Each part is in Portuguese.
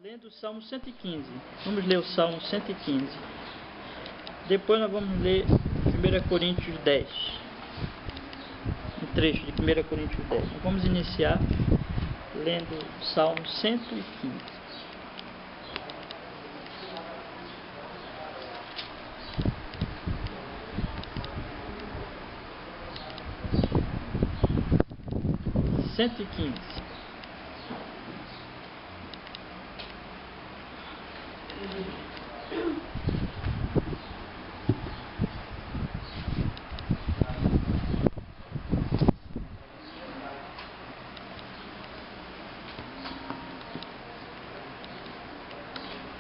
lendo o Salmo 115. Vamos ler o Salmo 115. Depois nós vamos ler 1 Coríntios 10. Um trecho de 1 Coríntios 10. Nós vamos iniciar lendo o Salmo 115.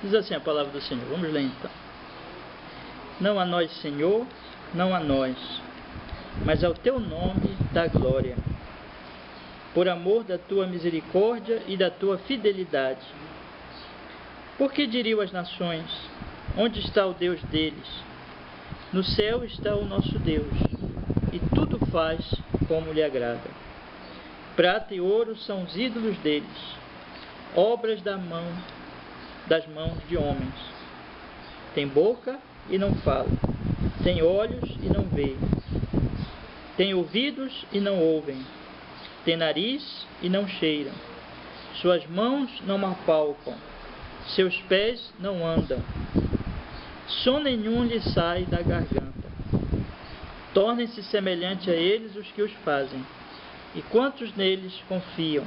Diz assim a palavra do Senhor. Vamos ler então. Não a nós, Senhor, não a nós, mas ao teu nome dá glória, por amor da tua misericórdia e da tua fidelidade. Porque diriam as nações: onde está o Deus deles? No céu está o nosso Deus, e tudo faz como lhe agrada. Prata e ouro são os ídolos deles, obras das mãos de homens. Tem boca e não fala, tem olhos e não vê, tem ouvidos e não ouvem, tem nariz e não cheiram, suas mãos não apalpam, seus pés não andam, som nenhum lhe sai da garganta. Tornem-se semelhante a eles os que os fazem, e quantos neles confiam.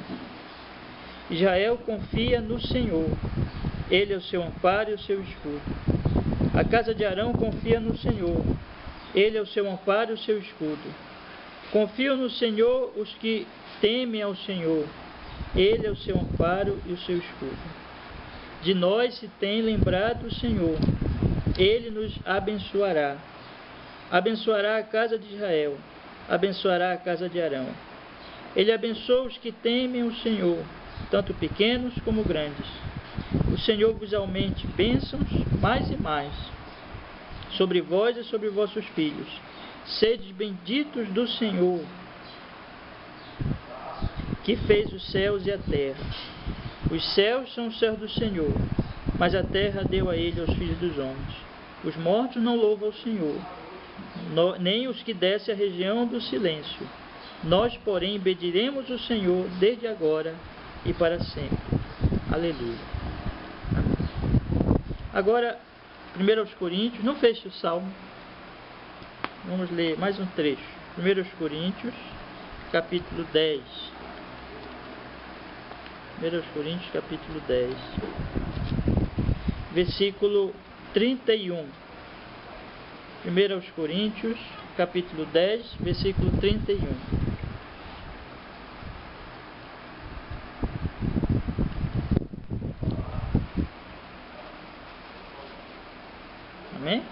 Israel confia no Senhor, ele é o seu amparo e o seu escudo. A casa de Arão confia no Senhor, ele é o seu amparo e o seu escudo. Confiam no Senhor os que temem ao Senhor, ele é o seu amparo e o seu escudo. De nós se tem lembrado o Senhor, ele nos abençoará. Abençoará a casa de Israel, abençoará a casa de Arão. Ele abençoa os que temem o Senhor, tanto pequenos como grandes. O Senhor vos aumente bênçãos mais e mais, sobre vós e sobre vossos filhos. Sedes benditos do Senhor, que fez os céus e a terra. Os céus são os céus do Senhor, mas a terra deu a ele aos filhos dos homens. Os mortos não louvam o Senhor, nem os que descem à região do silêncio. Nós, porém, bendiremos o Senhor desde agora e para sempre. Aleluia. Amém. Agora, 1 Coríntios, não feche o Salmo. Vamos ler mais um trecho. 1 Coríntios, capítulo 10. 1 Coríntios, capítulo 10. Versículo 31. 1 Coríntios, capítulo 10, versículo 31. Amém?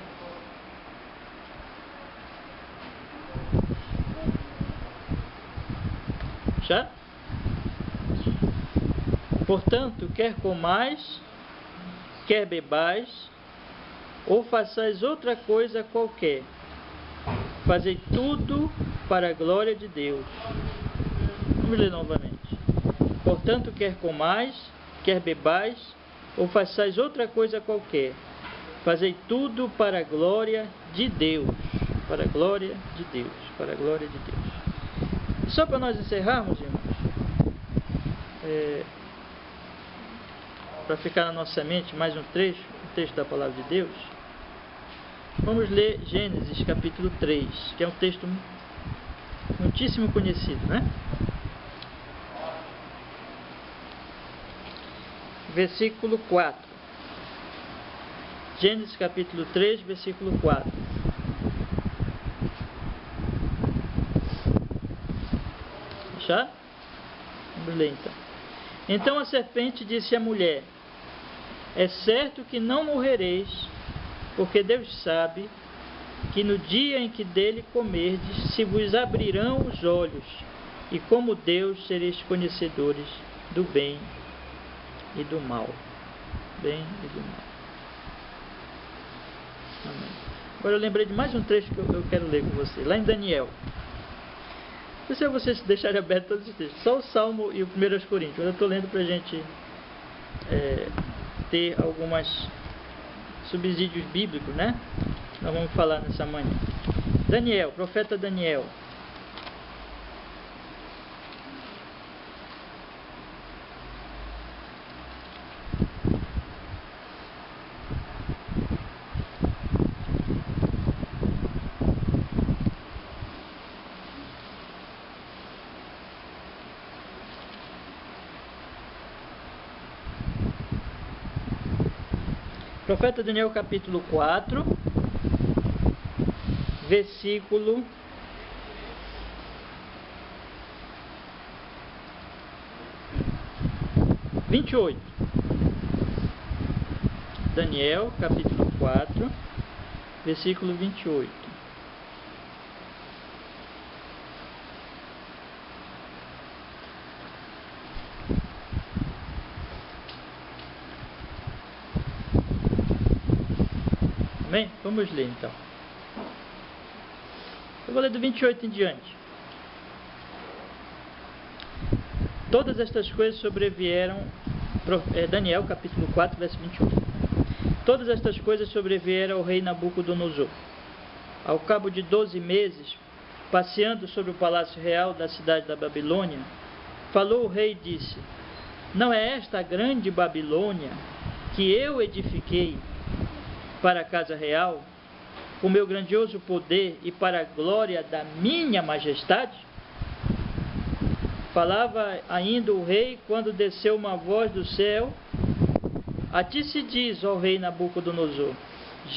Já? Portanto, quer comais, quer bebais, ou façais outra coisa qualquer, fazei tudo para a glória de Deus. Vamos ler novamente. Portanto, quer comais, quer bebais, ou façais outra coisa qualquer, fazei tudo para a glória de Deus. Para a glória de Deus. Para a glória de Deus. E só para nós encerrarmos, irmãos, para ficar na nossa mente mais um trecho da palavra de Deus, vamos ler Gênesis capítulo 3, que é um texto muitíssimo conhecido, né? Versículo 4. Gênesis capítulo 3, versículo 4. Já? Vamos ler então. Então a serpente disse à mulher: é certo que não morrereis, porque Deus sabe que no dia em que dele comerdes, se vos abrirão os olhos, e como Deus sereis conhecedores do bem e do mal. Bem e do mal. Amém. Agora eu lembrei de mais um trecho que eu quero ler com você, lá em Daniel. Se vocês deixarem aberto todos os textos, só o Salmo e o 1 Coríntios. Eu estou lendo para a gente ter algumas subsídios bíblicos, né? Nós vamos falar nessa manhã. Daniel, profeta Daniel. Profeta Daniel, capítulo 4, versículo 28. Daniel, capítulo 4, versículo 28. Bem, vamos ler então. Eu vou ler do 28 em diante. Todas estas coisas sobrevieram, Daniel capítulo 4, verso 28. Todas estas coisas sobrevieram ao rei Nabucodonosor. Ao cabo de 12 meses, passeando sobre o palácio real da cidade da Babilônia, falou o rei e disse: não é esta a grande Babilônia que eu edifiquei para a casa real, com meu grandioso poder e para a glória da minha majestade? Falava ainda o rei quando desceu uma voz do céu: a ti se diz, ó rei Nabucodonosor,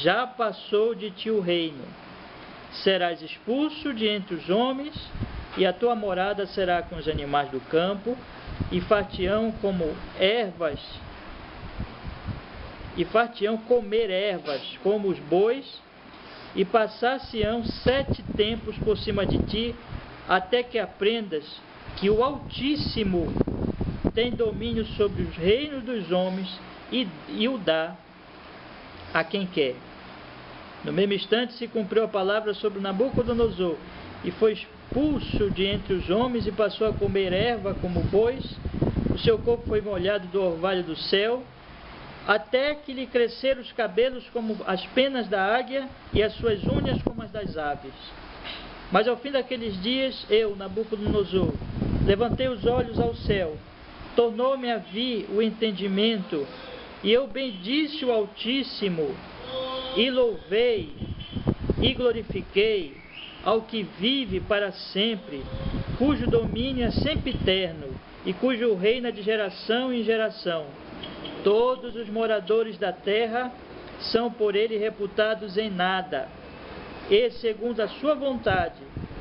já passou de ti o reino. Serás expulso de entre os homens, e a tua morada será com os animais do campo, e far-te-ão como ervas, e far-te-ão comer ervas como os bois, e passar-se-ão 7 tempos por cima de ti, até que aprendas que o Altíssimo tem domínio sobre os reinos dos homens e o dá a quem quer. No mesmo instante se cumpriu a palavra sobre Nabucodonosor, e foi expulso de entre os homens e passou a comer erva como bois. O seu corpo foi molhado do orvalho do céu, até que lhe cresceram os cabelos como as penas da águia e as suas unhas como as das aves. Mas ao fim daqueles dias, eu, Nabucodonosor, levantei os olhos ao céu, tornou-me a vir o entendimento, e eu bendisse o Altíssimo, e louvei, e glorifiquei ao que vive para sempre, cujo domínio é sempre eterno, e cujo reino é de geração em geração. Todos os moradores da terra são por ele reputados em nada, e segundo a sua vontade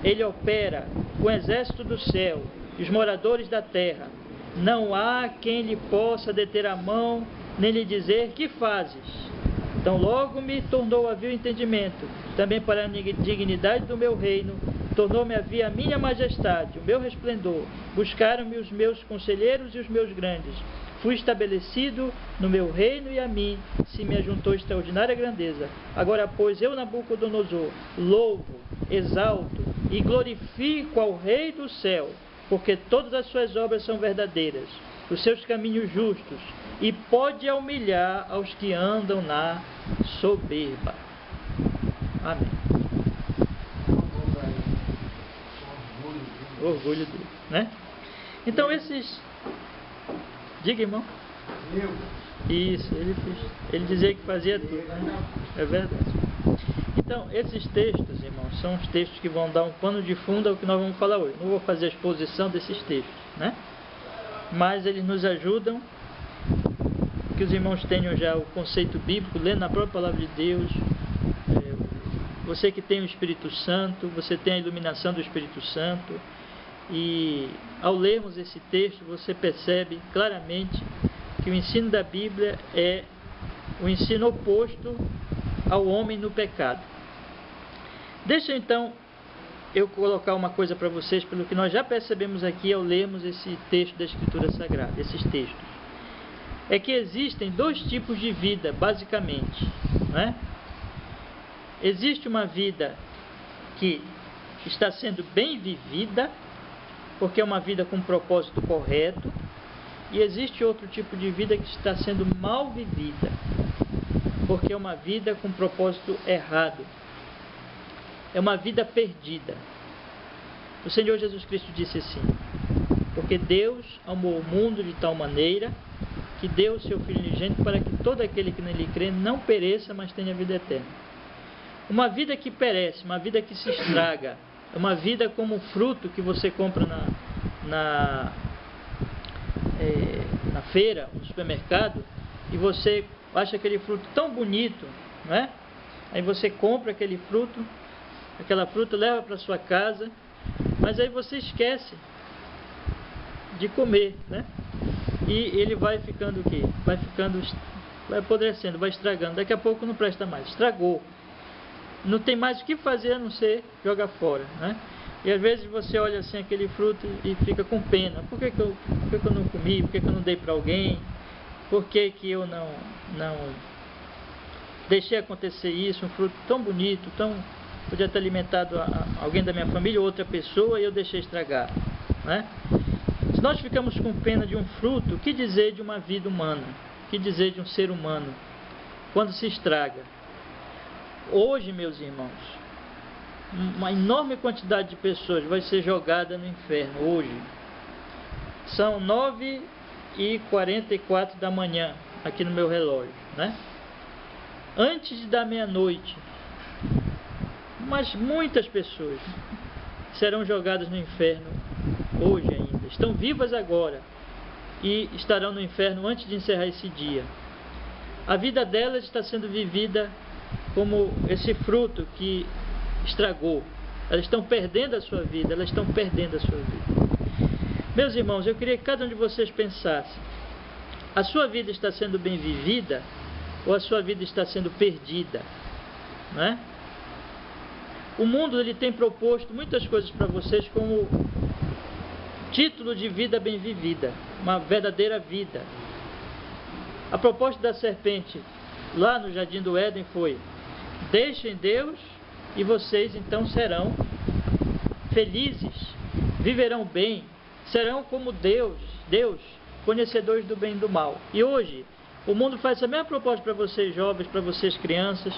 ele opera com o exército do céu e os moradores da terra. Não há quem lhe possa deter a mão, nem lhe dizer: que fazes? Então logo me tornou a vir o entendimento, também para a dignidade do meu reino, tornou-me a vir a minha majestade, o meu resplendor. Buscaram-me os meus conselheiros e os meus grandes. Fui estabelecido no meu reino, e a mim se me ajuntou extraordinária grandeza. Agora, pois, eu, Nabucodonosor, louvo, exalto e glorifico ao Rei do céu, porque todas as suas obras são verdadeiras, os seus caminhos justos, e pode humilhar aos que andam na soberba. Amém. Orgulho dele, né? Então esses... Diga, irmão. Isso, ele dizia que fazia tudo, né? É verdade. Então, esses textos, irmãos, são os textos que vão dar um pano de fundo ao que nós vamos falar hoje. Não vou fazer a exposição desses textos, né? Mas eles nos ajudam, que os irmãos tenham já o conceito bíblico, lendo na própria palavra de Deus. Você que tem o Espírito Santo, você tem a iluminação do Espírito Santo, e ao lermos esse texto você percebe claramente que o ensino da Bíblia é o ensino oposto ao homem no pecado. Deixa então eu colocar uma coisa para vocês, pelo que nós já percebemos aqui ao lermos esse texto da Escritura Sagrada, esses textos. É que existem 2 tipos de vida, basicamente, né? Existe uma vida que está sendo bem vivida, porque é uma vida com um propósito correto, e existe outro tipo de vida que está sendo mal vivida, porque é uma vida com propósito errado, é uma vida perdida. O Senhor Jesus Cristo disse assim: porque Deus amou o mundo de tal maneira que deu o seu Filho unigênito para que todo aquele que nele crê não pereça, mas tenha vida eterna. Uma vida que perece, uma vida que se estraga, é uma vida como fruto que você compra na feira, no supermercado, e você acha aquele fruto tão bonito, não é? Aí você compra aquele fruto, aquela fruta, leva para sua casa, mas aí você esquece de comer, né? E ele vai ficando o quê? Vai apodrecendo, vai estragando. Daqui a pouco não presta mais, estragou. Não tem mais o que fazer a não ser jogar fora, né? E às vezes você olha assim aquele fruto e fica com pena. Por que eu não comi? Por que eu não dei para alguém? Por que eu não deixei acontecer isso? Um fruto tão bonito, podia ter alimentado alguém da minha família ou outra pessoa, e eu deixei estragar, né? Se nós ficamos com pena de um fruto, o que dizer de uma vida humana? O que dizer de um ser humano quando se estraga? Hoje, meus irmãos, uma enorme quantidade de pessoas vai ser jogada no inferno hoje. São 9h44 da manhã aqui no meu relógio, né? Antes da meia-noite, mas muitas pessoas serão jogadas no inferno hoje ainda. Estão vivas agora e estarão no inferno antes de encerrar esse dia. A vida delas está sendo vivida como esse fruto que estragou. Elas estão perdendo a sua vida, elas estão perdendo a sua vida. Meus irmãos, eu queria que cada um de vocês pensasse: a sua vida está sendo bem vivida ou a sua vida está sendo perdida? Não é? O mundo, ele tem proposto muitas coisas para vocês como título de vida bem vivida, uma verdadeira vida. A proposta da serpente lá no Jardim do Éden foi: deixem Deus e vocês então serão felizes, viverão bem, serão como Deus, conhecedores do bem e do mal. E hoje o mundo faz a mesma proposta para vocês jovens, para vocês crianças,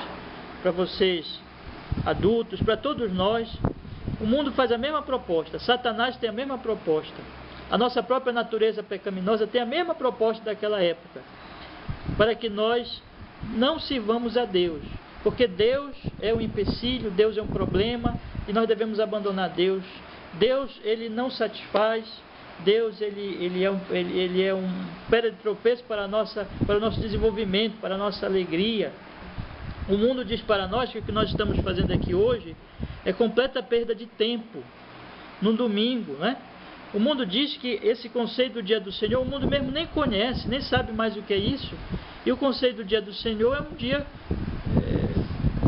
para vocês adultos, para todos nós. O mundo faz a mesma proposta, Satanás tem a mesma proposta, a nossa própria natureza pecaminosa tem a mesma proposta daquela época, para que nós não sirvamos a Deus, porque Deus é um empecilho, Deus é um problema, e nós devemos abandonar Deus. Deus, ele não satisfaz. Deus, ele é um pedra de tropeço para o nosso desenvolvimento, para a nossa alegria. O mundo diz para nós que o que nós estamos fazendo aqui hoje é completa perda de tempo, num domingo, né? O mundo diz que esse conceito do dia do Senhor, o mundo mesmo nem conhece, nem sabe mais o que é isso. E o conceito do dia do Senhor é um dia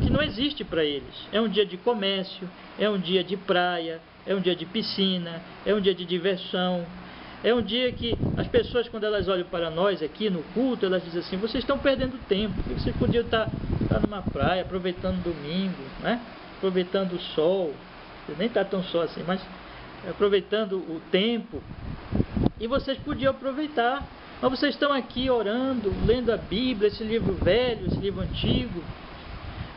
que não existe para eles. É um dia de comércio, é um dia de praia, é um dia de piscina, é um dia de diversão. É um dia que as pessoas, quando elas olham para nós aqui no culto, elas dizem assim: vocês estão perdendo tempo, vocês podiam estar numa praia, aproveitando o domingo, né? Aproveitando o sol, nem está tão sol assim, mas aproveitando o tempo, e vocês podiam aproveitar, mas vocês estão aqui orando, lendo a Bíblia, esse livro velho, esse livro antigo.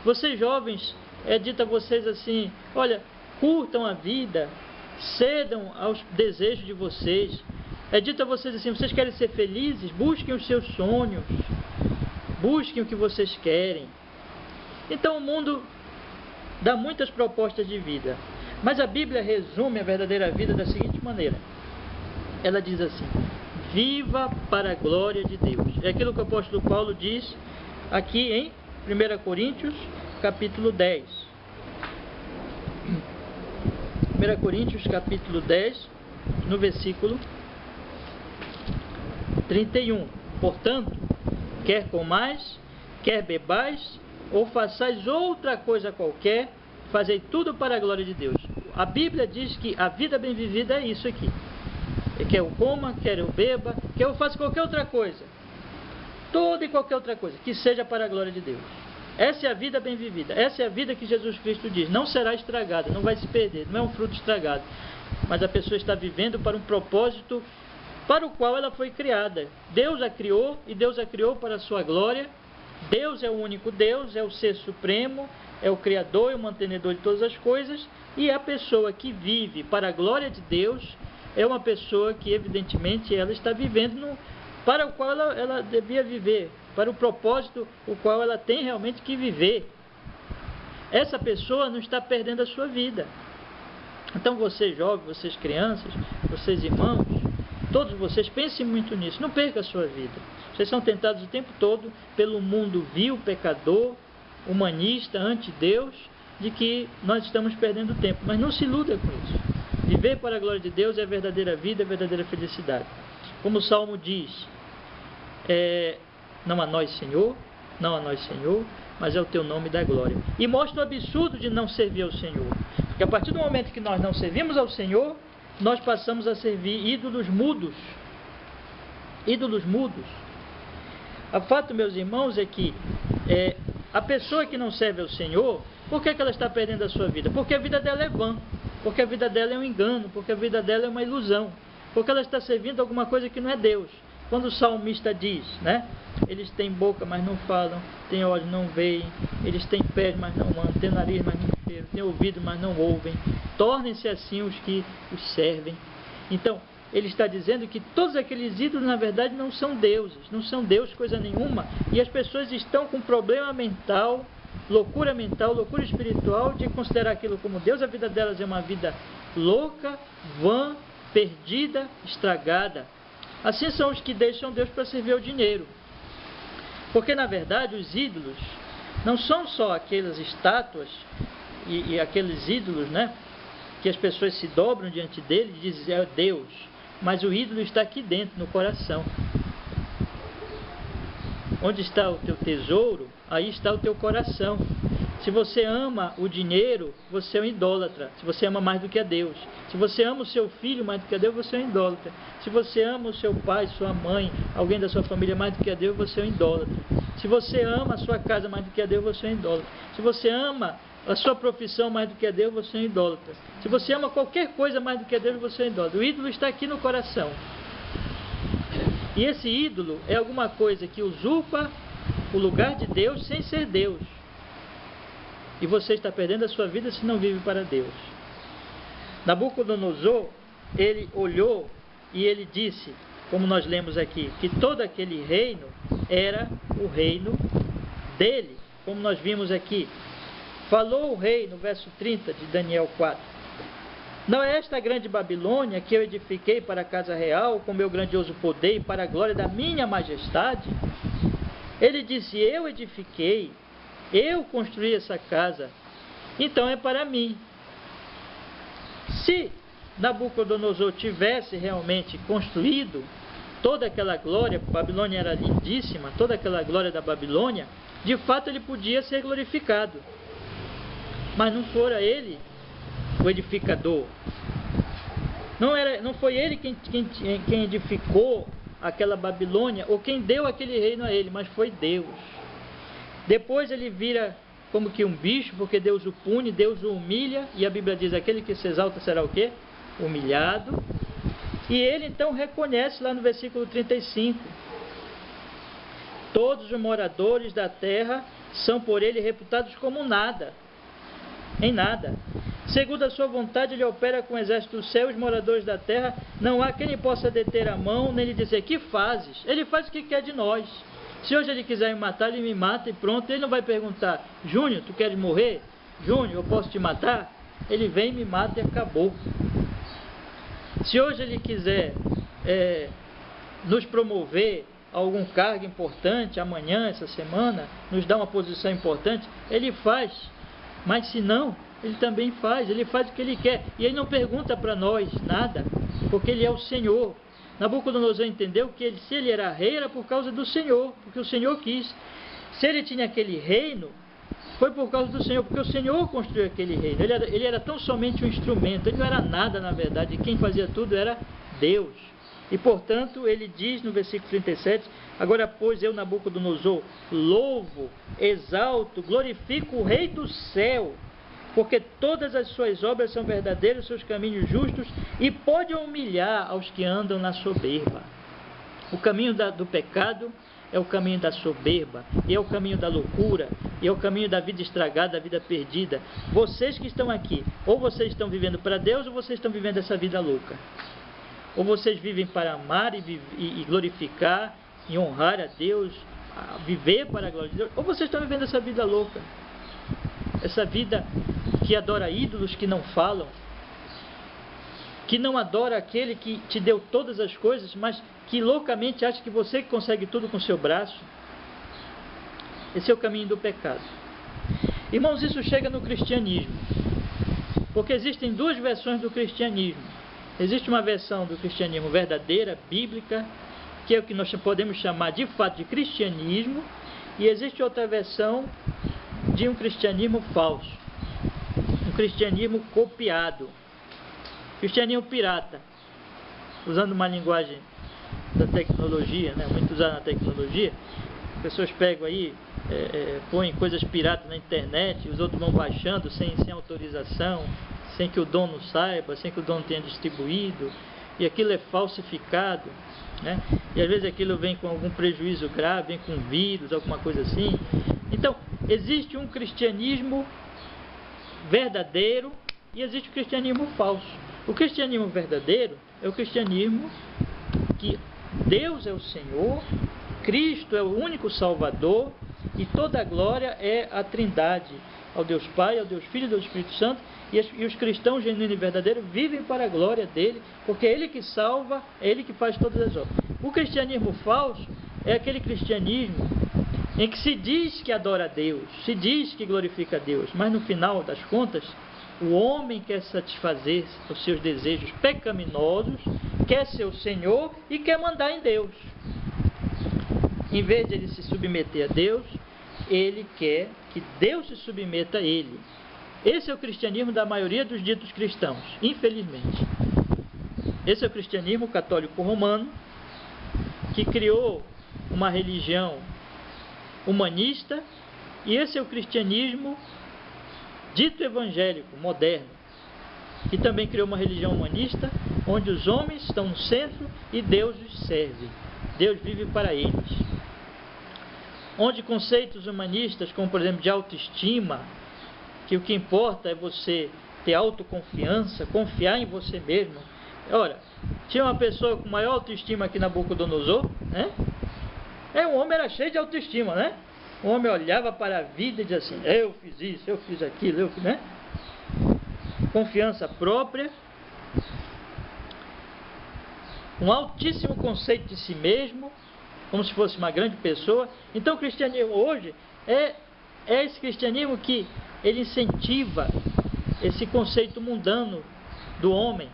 Vocês jovens, é dito a vocês assim: olha, curtam a vida, cedam aos desejos de vocês. É dito a vocês assim: vocês querem ser felizes? Busquem os seus sonhos, busquem o que vocês querem. Então o mundo dá muitas propostas de vida, mas a Bíblia resume a verdadeira vida da seguinte maneira: ela diz assim: viva para a glória de Deus. É aquilo que o apóstolo Paulo diz aqui em 1 Coríntios capítulo 10. 1 Coríntios capítulo 10, no versículo 31. Portanto, quer comais, quer bebais, ou façais outra coisa qualquer, fazei tudo para a glória de Deus. A Bíblia diz que a vida bem vivida é isso aqui. Quer eu coma, quer eu beba, quer eu faça qualquer outra coisa. Toda e qualquer outra coisa, que seja para a glória de Deus. Essa é a vida bem vivida. Essa é a vida que Jesus Cristo diz: não será estragada, não vai se perder, não é um fruto estragado. Mas a pessoa está vivendo para um propósito para o qual ela foi criada. Deus a criou e Deus a criou para a sua glória. Deus é o único Deus, é o Ser Supremo, é o Criador e o mantenedor de todas as coisas, e a pessoa que vive para a glória de Deus é uma pessoa que, evidentemente, ela está vivendo para o qual ela devia viver, para o propósito o qual ela tem realmente que viver. Essa pessoa não está perdendo a sua vida. Então, vocês jovens, vocês crianças, vocês irmãos, todos vocês, pensem muito nisso, não perca a sua vida. Vocês são tentados o tempo todo pelo mundo vil, pecador, humanista, anti-Deus, de que nós estamos perdendo tempo. Mas não se iluda com isso. Viver para a glória de Deus é a verdadeira vida, é a verdadeira felicidade. Como o Salmo diz, não a nós, Senhor, não a nós, Senhor, mas é o teu nome da glória. E mostra o absurdo de não servir ao Senhor. Porque a partir do momento que nós não servimos ao Senhor, nós passamos a servir ídolos mudos. Ídolos mudos. O fato, meus irmãos, é que a pessoa que não serve ao Senhor, por que ela está perdendo a sua vida? Porque a vida dela é vã, porque a vida dela é um engano, porque a vida dela é uma ilusão, porque ela está servindo alguma coisa que não é Deus. Quando o salmista diz, né? Eles têm boca, mas não falam, têm olhos, não veem, eles têm pés, mas não andam, têm nariz, mas não cheiram, têm ouvido, mas não ouvem. Tornem-se assim os que os servem. Então, ele está dizendo que todos aqueles ídolos, na verdade, não são deuses, não são Deus coisa nenhuma. E as pessoas estão com problema mental, loucura espiritual, de considerar aquilo como Deus. A vida delas é uma vida louca, vã, perdida, estragada. Assim são os que deixam Deus para servir ao dinheiro. Porque, na verdade, os ídolos não são só aquelas estátuas e aqueles ídolos, né, que as pessoas se dobram diante dele e dizem, é Deus. Mas o ídolo está aqui dentro, no coração. Onde está o teu tesouro, aí está o teu coração. Se você ama o dinheiro, você é um idólatra. Se você ama mais do que a Deus. Se você ama o seu filho mais do que a Deus, você é um idólatra. Se você ama o seu pai, sua mãe, alguém da sua família mais do que a Deus, você é um idólatra. Se você ama a sua casa mais do que a Deus, você é um idólatra. Se você ama a sua profissão mais do que a Deus, você é um idólatra. Se você ama qualquer coisa mais do que a Deus, você é um idólatra. O ídolo está aqui no coração. E esse ídolo é alguma coisa que usurpa o lugar de Deus sem ser Deus. E você está perdendo a sua vida se não vive para Deus. Nabucodonosor, ele olhou e ele disse, como nós lemos aqui, que todo aquele reino era o reino dele, como nós vimos aqui. Falou o rei, no verso 30 de Daniel 4, não é esta grande Babilônia que eu edifiquei para a casa real, com meu grandioso poder e para a glória da minha majestade? Ele disse, eu edifiquei, eu construí essa casa, então é para mim. Se Nabucodonosor tivesse realmente construído toda aquela glória, Babilônia era lindíssima, toda aquela glória da Babilônia, de fato ele podia ser glorificado. Mas não fora ele o edificador. Não foi ele quem edificou aquela Babilônia, ou quem deu aquele reino a ele, mas foi Deus. Depois ele vira como que um bicho, porque Deus o pune, Deus o humilha, e a Bíblia diz, aquele que se exalta será o quê? Humilhado. E ele então reconhece lá no versículo 35, todos os moradores da terra são por ele reputados como nada, em nada. Segundo a sua vontade, ele opera com o exército do céu, os moradores da terra, não há quem lhe possa deter a mão, nem lhe dizer, que fazes? Ele faz o que quer de nós. Se hoje ele quiser me matar, ele me mata e pronto. Ele não vai perguntar, Júnior, tu queres morrer? Júnior, eu posso te matar? Ele vem, me mata e acabou. Se hoje ele quiser nos promover a algum cargo importante, amanhã, essa semana, nos dar uma posição importante, ele faz. Mas se não, ele também faz, ele faz o que ele quer. E ele não pergunta para nós nada, porque ele é o Senhor. Nabucodonosor entendeu que se ele era rei, era por causa do Senhor, porque o Senhor quis. Se ele tinha aquele reino, foi por causa do Senhor, porque o Senhor construiu aquele reino. Ele era tão somente um instrumento, ele não era nada na verdade, quem fazia tudo era Deus. E portanto, ele diz no versículo 37, agora pois eu, Nabucodonosor, louvo, exalto, glorifico o Rei do céu, porque todas as suas obras são verdadeiras, seus caminhos justos, e pode humilhar aos que andam na soberba. O caminho do pecado é o caminho da soberba, e é o caminho da loucura, e é o caminho da vida estragada, da vida perdida. Vocês que estão aqui, ou vocês estão vivendo para Deus, ou vocês estão vivendo essa vida louca. Ou vocês vivem para amar e glorificar, e honrar a Deus, a viver para a glória de Deus, ou vocês estão vivendo essa vida louca, essa vida que adora ídolos que não falam, que não adora aquele que te deu todas as coisas, mas que loucamente acha que você consegue tudo com seu braço. Esse é o caminho do pecado. Irmãos, isso chega no cristianismo, porque existem duas versões do cristianismo. Existe uma versão do cristianismo verdadeira, bíblica, que é o que nós podemos chamar de fato de cristianismo, e existe outra versão de um cristianismo falso, um cristianismo copiado, cristianismo pirata, usando uma linguagem da tecnologia, né? Muito usada na tecnologia. As pessoas pegam aí, põem coisas piratas na internet, os outros vão baixando sem autorização, sem que o dono saiba, sem que o dono tenha distribuído, e aquilo é falsificado, né? E às vezes aquilo vem com algum prejuízo grave, vem com vírus, alguma coisa assim. Então, existe um cristianismo verdadeiro e existe o cristianismo falso. O cristianismo verdadeiro é o cristianismo que Deus é o Senhor, Cristo é o único Salvador, e toda a glória é a Trindade, ao Deus Pai, ao Deus Filho e ao Deus Espírito Santo, e os cristãos genuínos e verdadeiros vivem para a glória dele, porque é ele que salva, é ele que faz todas as obras. O cristianismo falso é aquele cristianismo em que se diz que adora a Deus, se diz que glorifica a Deus, mas no final das contas, o homem quer satisfazer os seus desejos pecaminosos, quer ser o Senhor e quer mandar em Deus. Em vez de ele se submeter a Deus, ele quer que Deus se submeta a ele. Esse é o cristianismo da maioria dos ditos cristãos, infelizmente. Esse é o cristianismo católico romano, que criou uma religião humanista, e esse é o cristianismo dito evangélico, moderno, que também criou uma religião humanista, onde os homens estão no centro e Deus os serve. Deus vive para eles. Onde conceitos humanistas, como por exemplo de autoestima, que o que importa é você ter autoconfiança, confiar em você mesmo. Ora, tinha uma pessoa com maior autoestima aqui na Nabucodonosor, né? Um homem era cheio de autoestima, né? O homem olhava para a vida e dizia assim: eu fiz isso, eu fiz aquilo, né? Confiança própria, um altíssimo conceito de si mesmo, como se fosse uma grande pessoa. Então o cristianismo hoje é esse cristianismo que ele incentiva esse conceito mundano do homem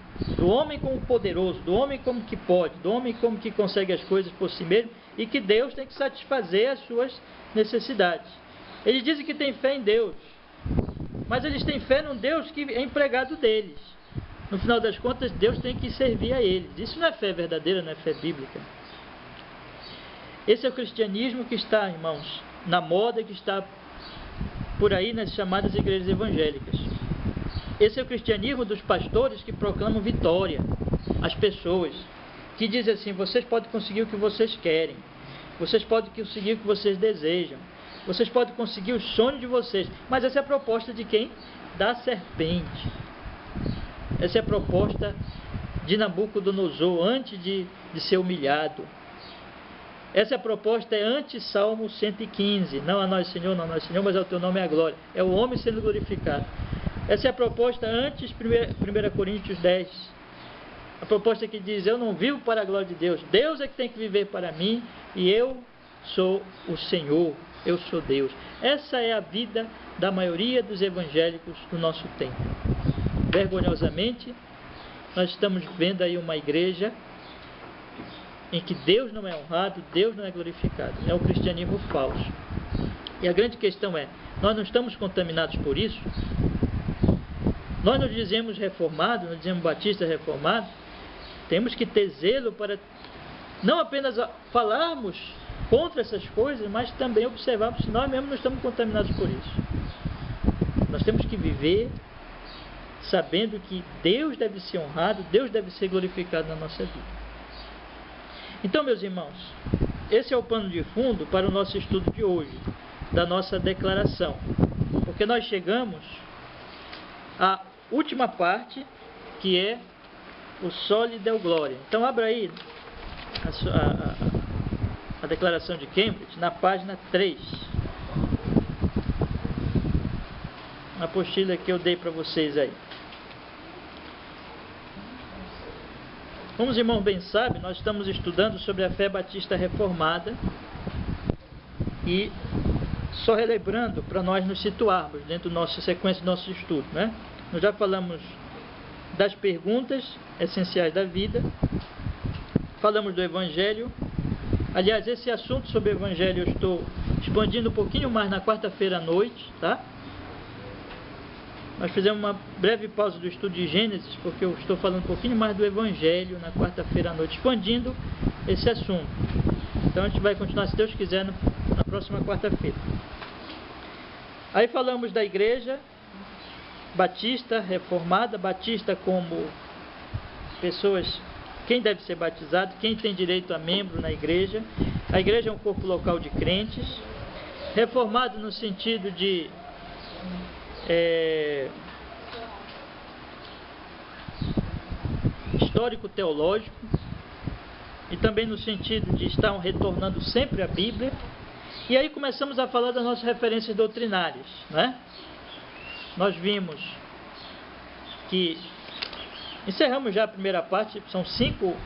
como poderoso, do homem como que pode, do homem como que consegue as coisas por si mesmo, e que Deus tem que satisfazer as suas necessidades. Eles dizem que têm fé em Deus, mas eles têm fé num Deus que é empregado deles. No final das contas, Deus tem que servir a eles. Isso não é fé verdadeira, não é fé bíblica. Esse é o cristianismo que está, irmãos, na moda, que está por aí nas chamadas igrejas evangélicas. Esse é o cristianismo dos pastores que proclamam vitória às pessoas, que dizem assim: vocês podem conseguir o que vocês querem, vocês podem conseguir o que vocês desejam, vocês podem conseguir o sonho de vocês. Mas essa é a proposta de quem? Da serpente. Essa é a proposta de Nabucodonosor antes de ser humilhado. Essa proposta é anti-Salmo 115. Não a nós, Senhor, não a nós, Senhor, mas ao teu nome é a glória. É o homem sendo glorificado. Essa é a proposta antes 1 Coríntios 10. A proposta que diz: eu não vivo para a glória de Deus. Deus é que tem que viver para mim, e eu sou o Senhor, eu sou Deus. Essa é a vida da maioria dos evangélicos do nosso tempo. Vergonhosamente, nós estamos vendo aí uma igreja em que Deus não é honrado, Deus não é glorificado. É o cristianismo falso. E a grande questão é: nós não estamos contaminados por isso? Nós nos dizemos reformados, nos dizemos batistas reformados. Temos que ter zelo para não apenas falarmos contra essas coisas, mas também observarmos se nós mesmos não estamos contaminados por isso. Nós temos que viver sabendo que Deus deve ser honrado, Deus deve ser glorificado na nossa vida. Então, meus irmãos, esse é o pano de fundo para o nosso estudo de hoje, da nossa declaração. Porque nós chegamos à última parte, que é o Soli Deo Gloria. Então, abra aí a declaração de Cambridge, na página 3. A apostila que eu dei para vocês aí. Como os irmãos bem sabem, nós estamos estudando sobre a fé batista reformada e só relembrando para nós nos situarmos dentro da nossa sequência do nosso estudo, né? Nós já falamos das perguntas essenciais da vida, falamos do Evangelho. Aliás, esse assunto sobre o Evangelho eu estou expandindo um pouquinho mais na quarta-feira à noite, tá? Nós fizemos uma breve pausa do estudo de Gênesis, porque eu estou falando um pouquinho mais do Evangelho na quarta-feira à noite, expandindo esse assunto. Então a gente vai continuar, se Deus quiser, na próxima quarta-feira. Aí falamos da igreja batista, reformada, batista como pessoas, quem deve ser batizado, quem tem direito a membro na igreja. A igreja é um corpo local de crentes. Reformado no sentido de histórico-teológico, e também no sentido de estar retornando sempre à Bíblia. E aí começamos a falar das nossas referências doutrinárias, né? Nós vimos que encerramos já a primeira parte, são 5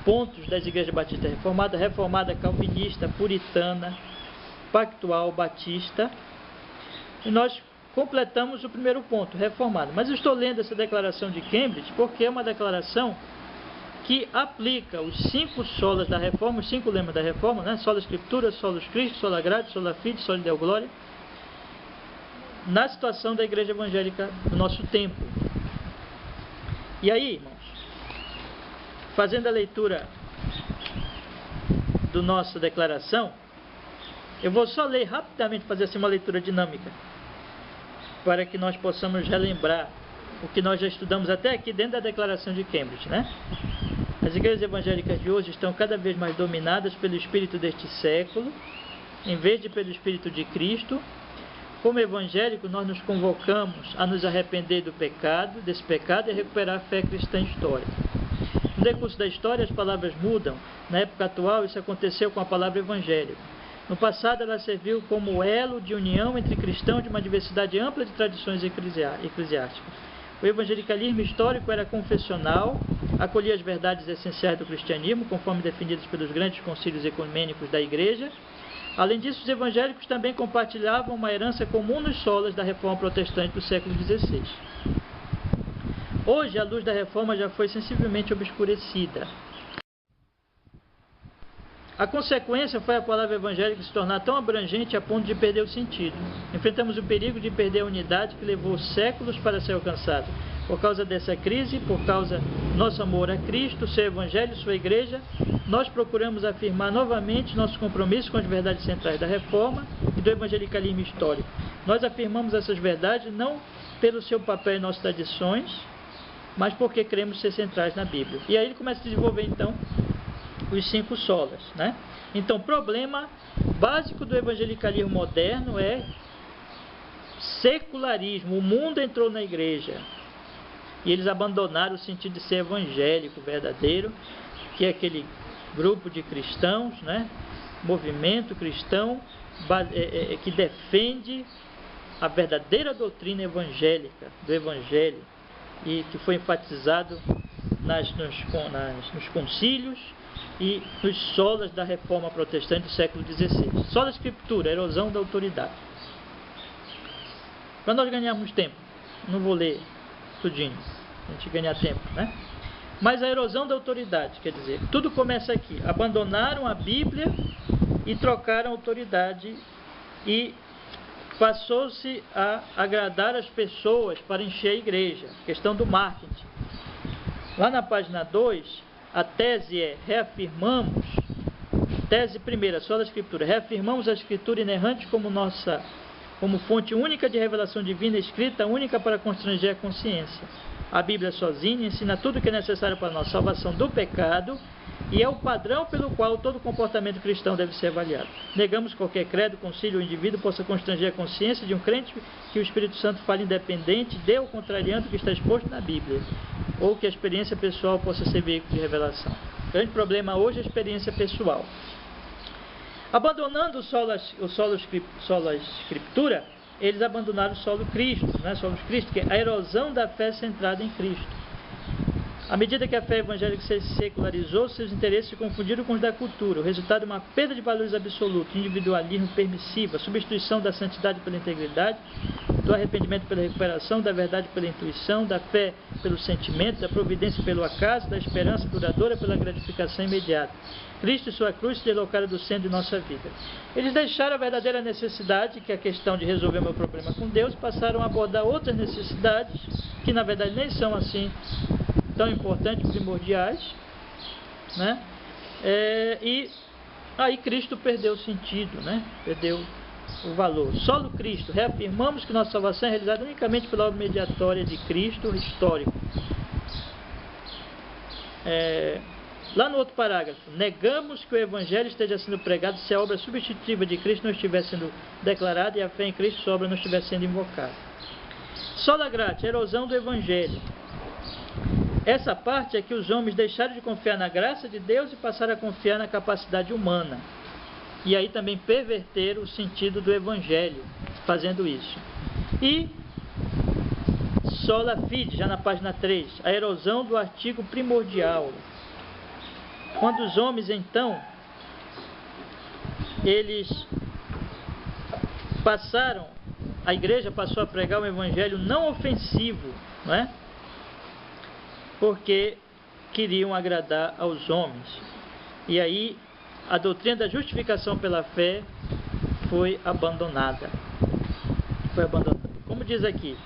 pontos das igrejas batistas reformadas: reformada, calvinista, puritana, pactual, batista. E nós completamos o primeiro ponto, reformado. Mas eu estou lendo essa declaração de Cambridge porque é uma declaração que aplica os 5 solas da reforma, os 5 lemas da reforma, né? Sola Escritura, Solus Christi, Sola Gratia, Sola Fide, Soli Deo Gloria, na situação da igreja evangélica do nosso tempo. E aí, irmãos, fazendo a leitura da nossa declaração, eu vou só ler rapidamente, fazer assim uma leitura dinâmica, para que nós possamos relembrar o que nós já estudamos até aqui dentro da declaração de Cambridge, né? As igrejas evangélicas de hoje estão cada vez mais dominadas pelo espírito deste século, em vez de pelo espírito de Cristo. Como evangélicos, nós nos convocamos a nos arrepender desse pecado e a recuperar a fé cristã histórica. No decurso da história, as palavras mudam. Na época atual, isso aconteceu com a palavra evangélico. No passado, ela serviu como elo de união entre cristãos de uma diversidade ampla de tradições eclesiásticas. O evangelicalismo histórico era confessional, acolhia as verdades essenciais do cristianismo, conforme definidas pelos grandes concílios ecumênicos da Igreja. Além disso, os evangélicos também compartilhavam uma herança comum nos solas da reforma protestante do século XVI. Hoje, a luz da reforma já foi sensivelmente obscurecida. A consequência foi a palavra evangélica se tornar tão abrangente a ponto de perder o sentido. Enfrentamos o perigo de perder a unidade que levou séculos para ser alcançada. Por causa dessa crise, por causa do nosso amor a Cristo, seu Evangelho, sua Igreja, nós procuramos afirmar novamente nosso compromisso com as verdades centrais da Reforma e do evangelicalismo histórico. Nós afirmamos essas verdades não pelo seu papel em nossas tradições, mas porque queremos ser centrais na Bíblia. E aí ele começa a desenvolver, então, os 5 solas, né? Então, o problema básico do evangelicalismo moderno é secularismo. O mundo entrou na igreja e eles abandonaram o sentido de ser evangélico verdadeiro, que é aquele grupo de cristãos, né? Movimento cristão que defende a verdadeira doutrina evangélica do Evangelho, e que foi enfatizado nos concílios e nos solas da reforma protestante do século XVI. Sola Escritura, erosão da autoridade. Para nós ganharmos tempo, não vou ler tudinho, a gente ganhar tempo, né? Mas a erosão da autoridade, quer dizer, tudo começa aqui. Abandonaram a Bíblia e trocaram a autoridade, e passou-se a agradar as pessoas para encher a igreja. Questão do marketing. Lá na página 2, a tese é: reafirmamos, tese primeira, só da Escritura, reafirmamos a Escritura inerrante como nossa como fonte única de revelação divina, escrita única para constranger a consciência. A Bíblia sozinha ensina tudo o que é necessário para a nossa salvação do pecado e é o padrão pelo qual todo comportamento cristão deve ser avaliado. Negamos qualquer credo, concílio ou indivíduo possa constranger a consciência de um crente que o Espírito Santo fale independente de ou contrariando o que está exposto na Bíblia, ou que a experiência pessoal possa ser veículo de revelação. O grande problema hoje é a experiência pessoal. Abandonando o solo Escritura, eles abandonaram o solo Cristo, né? Solo Cristo, que é a erosão da fé centrada em Cristo. À medida que a fé evangélica se secularizou, seus interesses se confundiram com os da cultura. O resultado é uma perda de valores absolutos, individualismo permissivo, a substituição da santidade pela integridade, do arrependimento pela recuperação, da verdade pela intuição, da fé pelo sentimento, da providência pelo acaso, da esperança duradoura pela gratificação imediata. Cristo e sua cruz se deslocaram do centro de nossa vida. Eles deixaram a verdadeira necessidade, que é a questão de resolver o meu problema com Deus, passaram a abordar outras necessidades, que na verdade nem são assim tão importantes, primordiais, né? E aí Cristo perdeu o sentido, né? Perdeu o valor. Solo Cristo. Reafirmamos que nossa salvação é realizada unicamente pela obra mediatória de Cristo histórico. Lá no outro parágrafo, negamos que o Evangelho esteja sendo pregado se a obra substitutiva de Cristo não estiver sendo declarada e a fé em Cristo, sua obra, não estiver sendo invocada. Sola gratia, erosão do Evangelho. Essa parte é que os homens deixaram de confiar na graça de Deus e passaram a confiar na capacidade humana. E aí também perverteram o sentido do Evangelho, fazendo isso. E sola fide, já na página 3, a erosão do artigo primordial. Quando os homens, então, eles passaram, a igreja passou a pregar um Evangelho não ofensivo, não é? Porque queriam agradar aos homens. E aí a doutrina da justificação pela fé foi abandonada. Como diz aqui,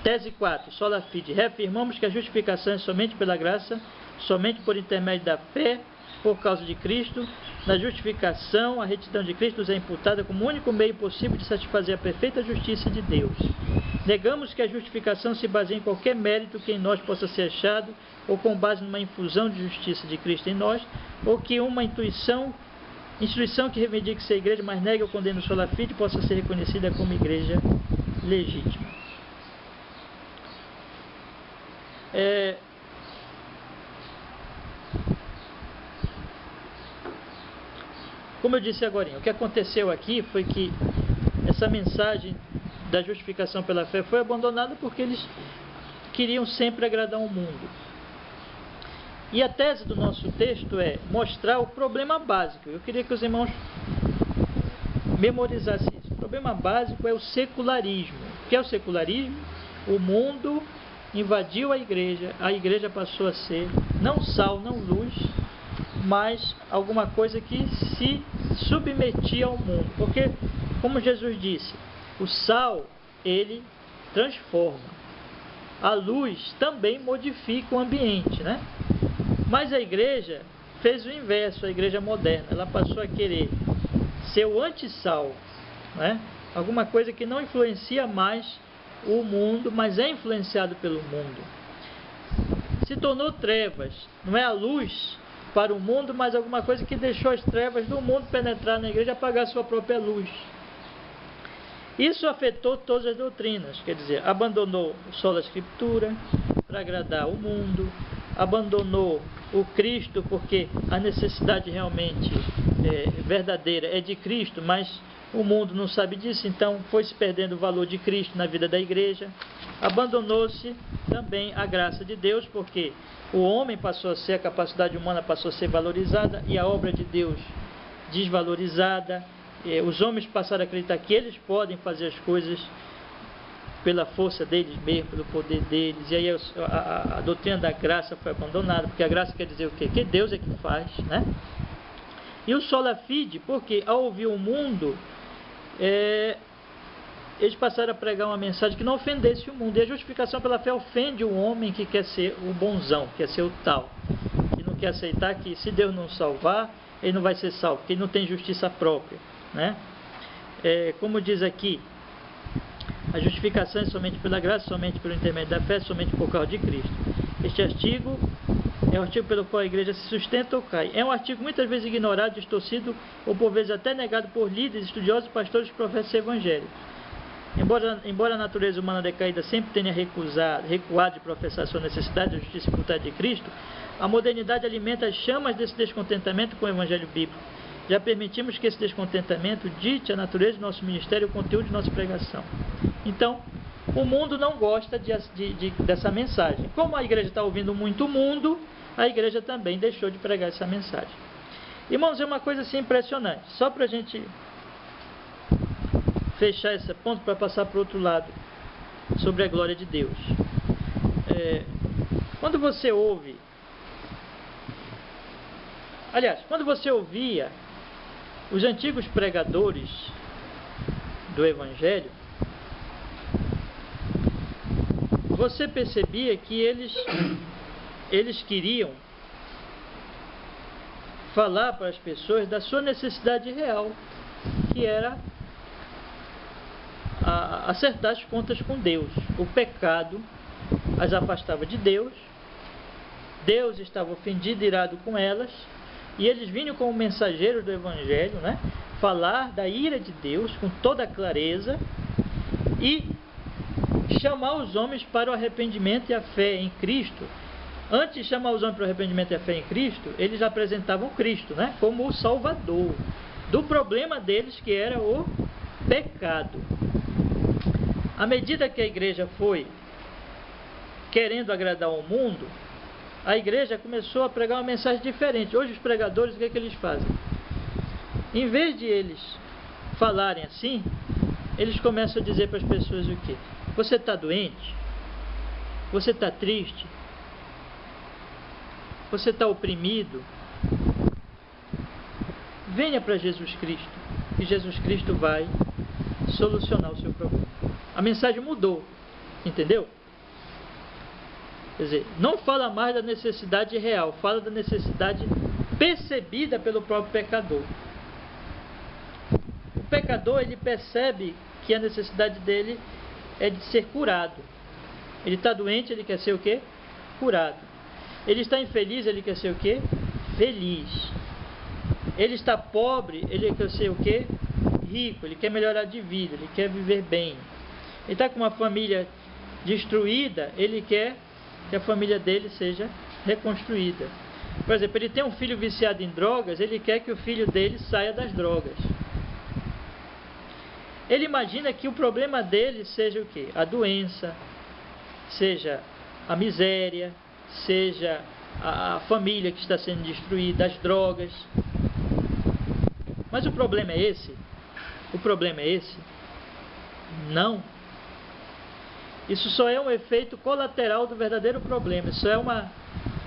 tese 4, sola fide, reafirmamos que a justificação é somente pela graça, somente por intermédio da fé, por causa de Cristo. Na justificação, a retidão de Cristo nos é imputada como o único meio possível de satisfazer a perfeita justiça de Deus. Negamos que a justificação se baseie em qualquer mérito que em nós possa ser achado, ou com base numa infusão de justiça de Cristo em nós, ou que uma instrução que reivindique ser igreja, mas negue ou condene o sola fide, possa ser reconhecida como igreja legítima. Como eu disse agora, o que aconteceu aqui foi que essa mensagem da justificação pela fé foi abandonada porque eles queriam sempre agradar o mundo. E a tese do nosso texto é mostrar o problema básico. Eu queria que os irmãos memorizassem isso. O problema básico é o secularismo. O que é o secularismo? O mundo invadiu a igreja passou a ser não sal, não luz, mas alguma coisa que se submetia ao mundo. Porque, como Jesus disse, o sal, ele transforma. A luz também modifica o ambiente, né? Mas a igreja fez o inverso, a igreja moderna. Ela passou a querer ser o anti-sal, né? Alguma coisa que não influencia mais o mundo, mas é influenciado pelo mundo. Se tornou trevas. Não é a luz para o mundo, mas alguma coisa que deixou as trevas do mundo penetrar na igreja e apagar sua própria luz. Isso afetou todas as doutrinas, quer dizer, abandonou o sola escritura para agradar o mundo, abandonou o Cristo porque a necessidade realmente verdadeira é de Cristo, mas o mundo não sabe disso, então foi se perdendo o valor de Cristo na vida da igreja. Abandonou-se também a graça de Deus, porque o homem passou a ser, a capacidade humana passou a ser valorizada e a obra de Deus desvalorizada. Os homens passaram a acreditar que eles podem fazer as coisas pela força deles mesmos, pelo poder deles, e aí a doutrina da graça foi abandonada, porque a graça quer dizer o quê? Que Deus é que faz, né? E o sola fide, porque ao ouvir o mundo, eles passaram a pregar uma mensagem que não ofendesse o mundo, e a justificação pela fé ofende o homem que quer ser o bonzão, quer ser o tal, que não quer aceitar que se Deus não salvar, ele não vai ser salvo, porque ele não tem justiça própria, né? Como diz aqui, A justificação é somente pela graça, somente pelo intermédio da fé, somente por causa de Cristo. Este artigo é o artigo pelo qual a igreja se sustenta ou cai. É um artigo muitas vezes ignorado, distorcido ou por vezes até negado por líderes, estudiosos, pastores e profetas evangélicos. Embora a natureza humana decaída sempre tenha recuado de professar sua necessidade, a justiça e vontade de Cristo, a modernidade alimenta as chamas desse descontentamento com o evangelho bíblico. Já permitimos que esse descontentamento dite a natureza do nosso ministério e o conteúdo de nossa pregação. Então, o mundo não gosta dessa mensagem. Como a igreja está ouvindo muito o mundo, a igreja também deixou de pregar essa mensagem. Irmãos, é uma coisa assim impressionante. Só para a gente fechar esse ponto, para passar para o outro lado, sobre a glória de Deus. Quando você ouve... Aliás, quando você ouvia os antigos pregadores do Evangelho, você percebia que eles queriam falar para as pessoas da sua necessidade real, que era acertar as contas com Deus. O pecado as afastava de Deus, Deus estava ofendido, irado com elas, e eles vinham como mensageiros do Evangelho, né, falar da ira de Deus com toda a clareza e chamar os homens para o arrependimento e a fé em Cristo. Antes de chamar os homens para o arrependimento e a fé em Cristo, eles apresentavam Cristo, né, como o Salvador do problema deles, que era o pecado. À medida que a igreja foi querendo agradar ao mundo, a igreja começou a pregar uma mensagem diferente. Hoje os pregadores, o que é que eles fazem? Em vez de eles falarem assim, eles começam a dizer para as pessoas o quê? Você está doente? Você está triste? Você está oprimido? Venha para Jesus Cristo, e Jesus Cristo vai solucionar o seu problema. A mensagem mudou, entendeu? Quer dizer, não fala mais da necessidade real, fala da necessidade percebida pelo próprio pecador. O pecador, ele percebe que a necessidade dele é de ser curado. Ele está doente, ele quer ser o quê? Curado. Ele está infeliz, ele quer ser o quê? Feliz. Ele está pobre, ele quer ser o quê? Rico, ele quer melhorar de vida, ele quer viver bem. Ele está com uma família destruída, ele quer que a família dele seja reconstruída. Por exemplo, ele tem um filho viciado em drogas, ele quer que o filho dele saia das drogas. Ele imagina que o problema dele seja o quê? A doença, seja a miséria, seja a família que está sendo destruída, as drogas. Mas o problema é esse? O problema é esse? Não. Isso só é um efeito colateral do verdadeiro problema. Isso é uma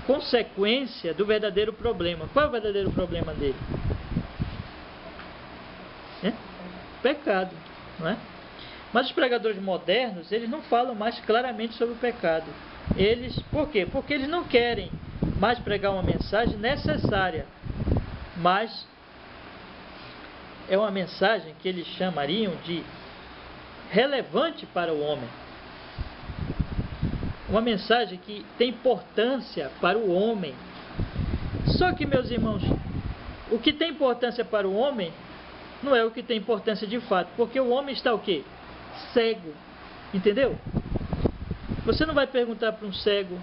consequência do verdadeiro problema. Qual é o verdadeiro problema dele? Pecado, não é? Mas os pregadores modernos, eles não falam mais claramente sobre o pecado. Por quê? Porque eles não querem mais pregar uma mensagem necessária, mas é uma mensagem que eles chamariam de relevante para o homem. Uma mensagem que tem importância para o homem. Só que, meus irmãos, o que tem importância para o homem não é o que tem importância de fato, porque o homem está o quê? Cego. Entendeu? Você não vai perguntar para um cego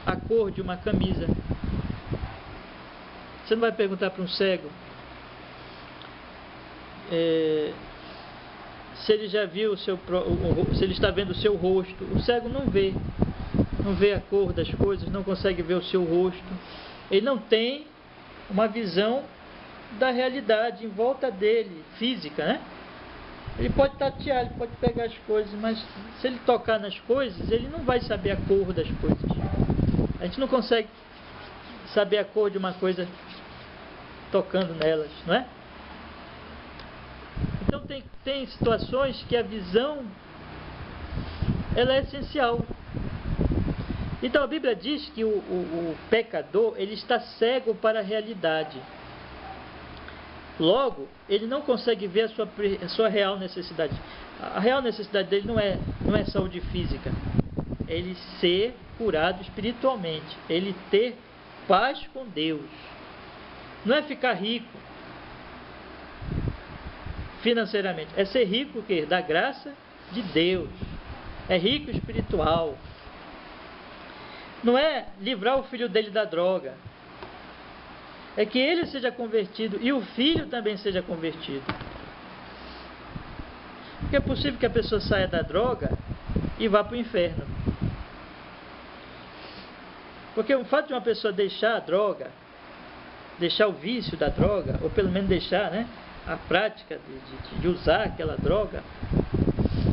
a cor de uma camisa. Você não vai perguntar para um cego se ele já viu se ele está vendo o seu rosto. O cego não vê a cor das coisas, não consegue ver o seu rosto. Ele não tem uma visão da realidade em volta dele, física, né? Ele pode tatear, ele pode pegar as coisas, mas se ele tocar nas coisas, ele não vai saber a cor das coisas. A gente não consegue saber a cor de uma coisa tocando nelas, não é? Então tem situações que a visão ela é essencial. Então a Bíblia diz que o pecador ele está cego para a realidade. Logo, ele não consegue ver a sua real necessidade. A real necessidade dele não é saúde física, é ele ser curado espiritualmente, ele ter paz com Deus. Não é ficar rico financeiramente, é ser rico da graça de Deus, é rico espiritual. Não é livrar o filho dele da droga, é que ele seja convertido e o filho também seja convertido. Porque é possível que a pessoa saia da droga e vá para o inferno. Porque o fato de uma pessoa deixar a droga, deixar o vício da droga, ou pelo menos deixar, né, a prática de usar aquela droga,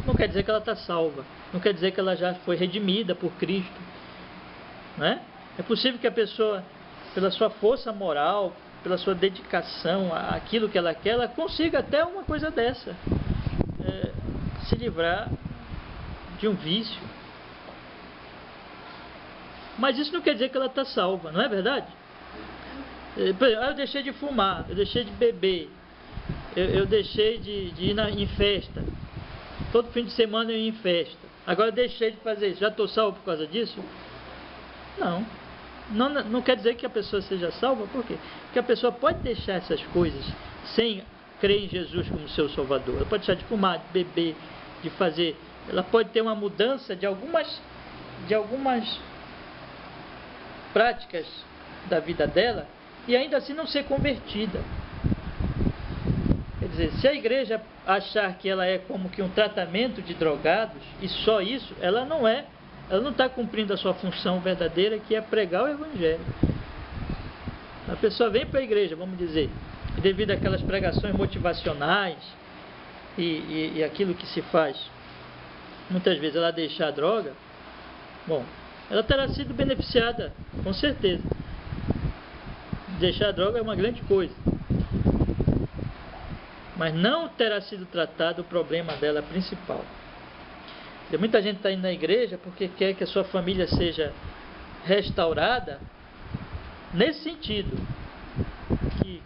não quer dizer que ela está salva, não quer dizer que ela já foi redimida por Cristo, né? É possível que a pessoa, pela sua força moral, pela sua dedicação àquilo que ela quer, ela consiga até uma coisa dessa, se livrar de um vício. Mas isso não quer dizer que ela está salva, não é verdade? Eu deixei de fumar, eu deixei de beber, eu deixei de ir em festa. Todo fim de semana eu ia em festa. Agora eu deixei de fazer isso. Já estou salvo por causa disso? Não quer dizer que a pessoa seja salva. Por quê? Porque a pessoa pode deixar essas coisas sem crer em Jesus como seu Salvador. Ela pode deixar de fumar, de beber, de fazer. Ela pode ter uma mudança de algumas práticas da vida dela e ainda assim não ser convertida. Quer dizer, se a igreja achar que ela é como que um tratamento de drogados e só isso, ela não está cumprindo a sua função verdadeira, que é pregar o Evangelho. A pessoa vem para a igreja, vamos dizer, e devido àquelas pregações motivacionais e aquilo que se faz, muitas vezes ela deixar a droga, bom, ela terá sido beneficiada, com certeza. Deixar a droga é uma grande coisa, mas não terá sido tratado o problema dela principal. E muita gente está indo na igreja porque quer que a sua família seja restaurada nesse sentido,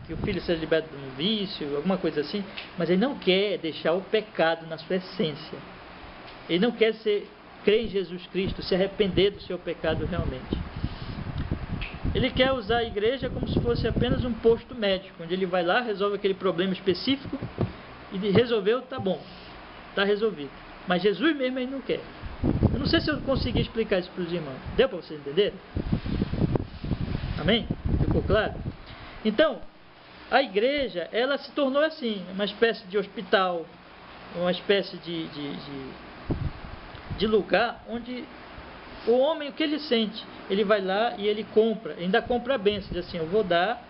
que o filho seja liberto de um vício, alguma coisa assim, mas ele não quer deixar o pecado na sua essência. Ele não quer crer em Jesus Cristo, se arrepender do seu pecado realmente. Ele quer usar a igreja como se fosse apenas um posto médico, onde ele vai lá, resolve aquele problema específico e resolveu, tá bom, tá resolvido. Mas Jesus mesmo ele não quer. Eu não sei se eu consegui explicar isso para os irmãos. Deu para vocês entenderem? Amém? Ficou claro? Então, a igreja, ela se tornou assim, uma espécie de hospital, uma espécie de lugar onde o homem, o que ele sente, ele vai lá e ele compra, ainda compra a bênção, diz assim, eu vou dar.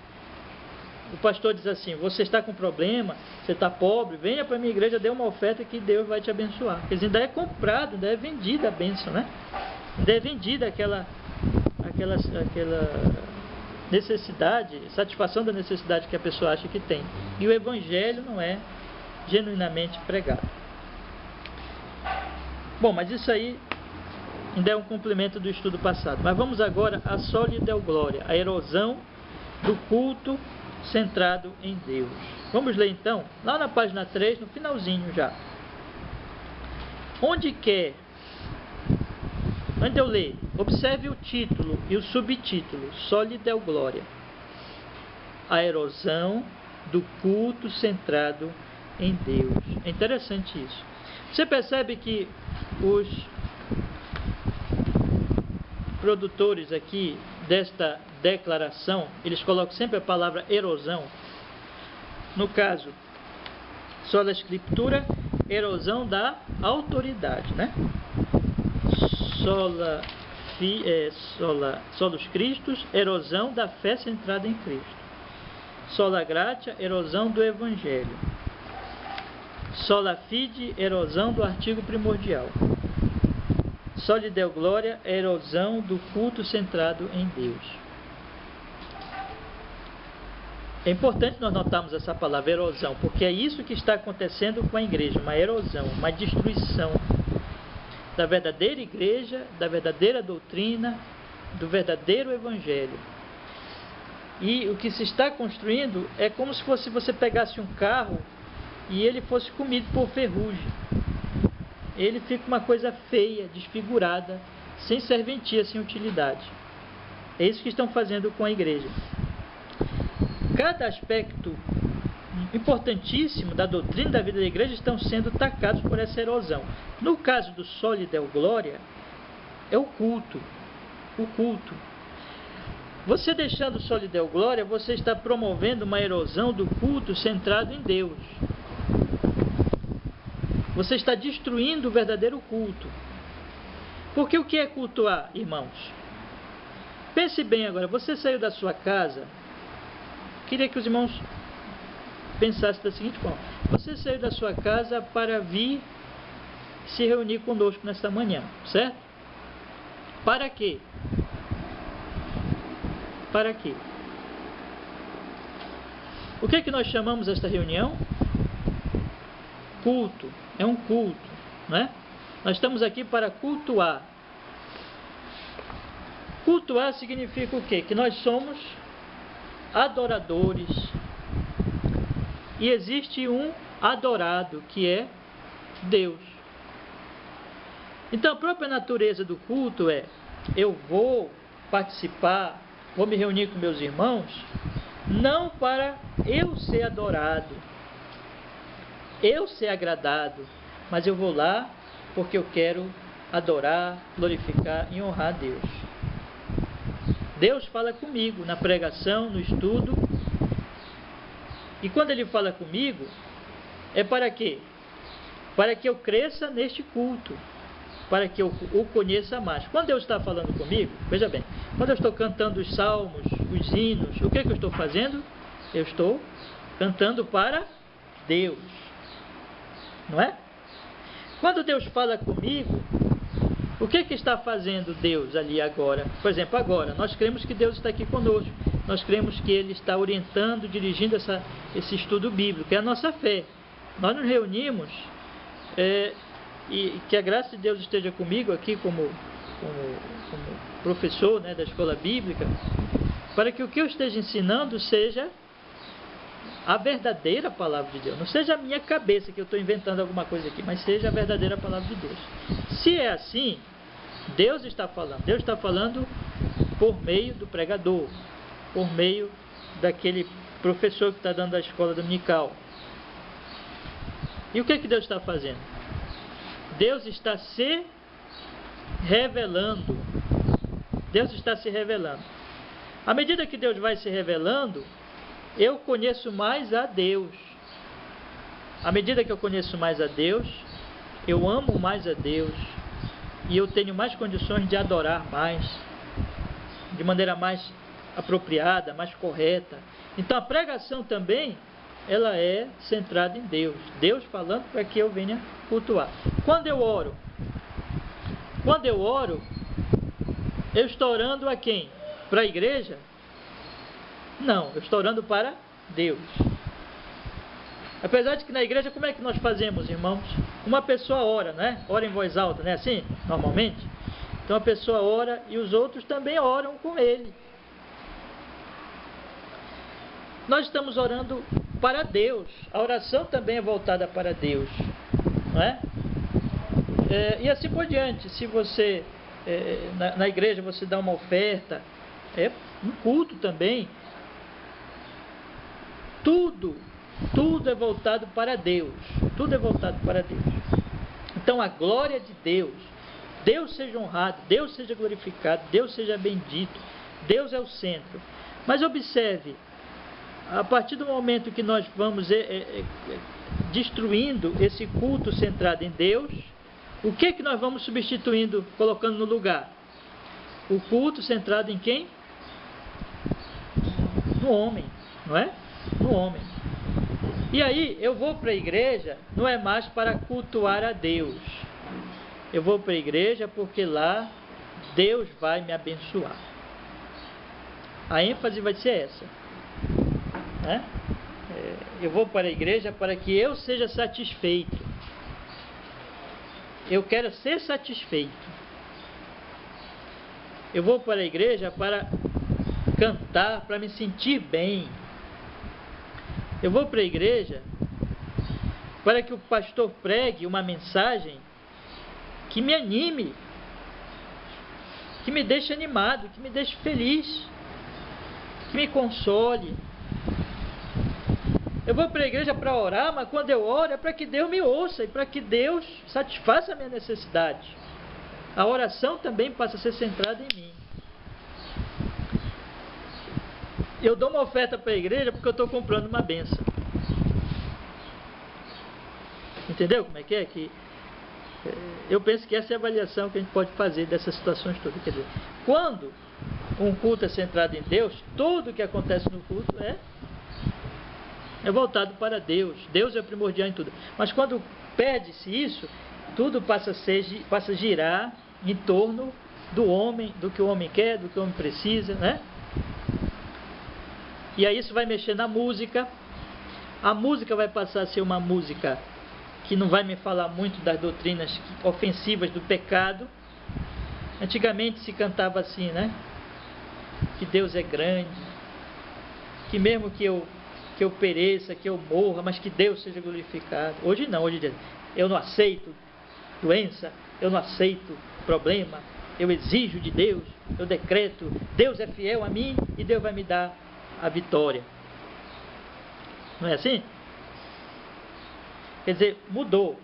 O pastor diz assim, você está com problema, você está pobre, venha para a minha igreja, dê uma oferta que Deus vai te abençoar. Quer dizer, ainda é comprado, ainda é vendida a bênção, né? Ainda é vendida aquela necessidade, satisfação da necessidade que a pessoa acha que tem. E o evangelho não é genuinamente pregado. Bom, mas isso aí ainda é um complemento do estudo passado. Mas vamos agora à soli deo gloria, a erosão do culto centrado em Deus. Vamos ler então, lá na página 3, no finalzinho já. Onde eu ler, observe o título e o subtítulo, soli deo gloria, a erosão do culto centrado em Deus. É interessante isso. Você percebe que os produtores aqui desta declaração, eles colocam sempre a palavra erosão. No caso, sola escritura, erosão da autoridade, né? Solus Christus, erosão da fé centrada em Cristo. Sola gratia, erosão do Evangelho. Sola fide, erosão do artigo primordial. Soli deo gloria, erosão do culto centrado em Deus. É importante nós notarmos essa palavra erosão, porque é isso que está acontecendo com a igreja, uma erosão, uma destruição da verdadeira igreja, da verdadeira doutrina, do verdadeiro evangelho. E o que se está construindo é como se fosse você pegasse um carro e ele fosse comido por ferrugem. Ele fica uma coisa feia, desfigurada, sem serventia, sem utilidade. É isso que estão fazendo com a igreja. Cada aspecto importantíssimo da doutrina da vida da igreja estão sendo atacados por essa erosão. No caso do Soli Deo Gloria, é o culto. O culto. Você deixando o Soli Deo Gloria, você está promovendo uma erosão do culto centrado em Deus. Você está destruindo o verdadeiro culto. Porque o que é cultuar, irmãos? Pense bem agora, você saiu da sua casa, queria que os irmãos pensassem da seguinte forma: você saiu da sua casa para vir se reunir conosco nesta manhã, certo? Para quê? Para quê? O que é que nós chamamos esta reunião? Culto. É um culto, não é? Nós estamos aqui para cultuar. Cultuar significa o quê? Que nós somos adoradores. E existe um adorado, que é Deus. Então a própria natureza do culto é: eu vou participar, vou me reunir com meus irmãos, não para eu ser adorado, eu ser agradado, mas eu vou lá porque eu quero adorar, glorificar e honrar a Deus. Deus fala comigo na pregação, no estudo, e quando Ele fala comigo, é para quê? Para que eu cresça neste culto, para que eu o conheça mais. Quando Deus está falando comigo, veja bem, quando eu estou cantando os salmos, os hinos, o que é que eu estou fazendo? Eu estou cantando para Deus, não é? Quando Deus fala comigo, o que é que está fazendo Deus ali agora? Por exemplo, agora, nós cremos que Deus está aqui conosco, nós cremos que Ele está orientando, dirigindo esse estudo bíblico, é a nossa fé. Nós nos reunimos, e que a graça de Deus esteja comigo aqui como professor, né, da escola bíblica, para que o que eu esteja ensinando seja a verdadeira palavra de Deus. Não seja a minha cabeça que eu estou inventando alguma coisa aqui, mas seja a verdadeira palavra de Deus. Se é assim, Deus está falando por meio do pregador, por meio daquele professor que está dando a escola dominical. E o que é que Deus está fazendo? Deus está se revelando. Deus está se revelando. À medida que Deus vai se revelando, eu conheço mais a Deus. À medida que eu conheço mais a Deus, eu amo mais a Deus, e eu tenho mais condições de adorar mais, de maneira mais apropriada, mais correta. Então a pregação também, ela é centrada em Deus. Deus falando para que eu venha cultuar. Quando eu oro, eu estou orando a quem? Para a igreja? Não, eu estou orando para Deus. Apesar de que na igreja, como é que nós fazemos, irmãos? Uma pessoa ora, né? Ora em voz alta, não é assim? Normalmente. Então a pessoa ora e os outros também oram com ele. Nós estamos orando para Deus. A oração também é voltada para Deus, não é? E assim por diante. Se você, na igreja, você dá uma oferta, é um culto também. Tudo é voltado para Deus. Tudo é voltado para Deus. Então a glória de Deus, Deus seja honrado, Deus seja glorificado, Deus seja bendito. Deus é o centro. Mas observe, a partir do momento que nós vamos destruindo esse culto centrado em Deus, o que é que nós vamos substituindo, colocando no lugar? O culto centrado em quem? No homem, não é? No homem. E aí eu vou para a igreja, não é mais para cultuar a Deus. Eu vou para a igreja porque lá Deus vai me abençoar. A ênfase vai ser essa, né? Eu vou para a igreja para que eu seja satisfeito. Eu quero ser satisfeito. Eu vou para a igreja para cantar para me sentir bem. Eu vou para a igreja para que o pastor pregue uma mensagem que me anime, que me deixe animado, que me deixe feliz, que me console. Eu vou para a igreja para orar, mas quando eu oro é para que Deus me ouça e para que Deus satisfaça a minha necessidade. A oração também passa a ser centrada em mim. Eu dou uma oferta para a igreja porque eu estou comprando uma bênção. Entendeu como é que é? Eu penso que essa é a avaliação que a gente pode fazer dessas situações todas. Quer dizer, quando um culto é centrado em Deus, tudo que acontece no culto é voltado para Deus. Deus é primordial em tudo. Mas quando perde-se isso, tudo passa a girar em torno do homem, do que o homem quer, do que o homem precisa, né? E aí isso vai mexer na música. A música vai passar a ser uma música que não vai me falar muito das doutrinas ofensivas do pecado. Antigamente se cantava assim, né? Que Deus é grande, que mesmo que eu pereça, que eu morra, mas que Deus seja glorificado. Hoje não, hoje eu não aceito doença, eu não aceito problema, eu exijo de Deus, eu decreto, Deus é fiel a mim e Deus vai me dar a vitória. Não é assim? Quer dizer, mudou.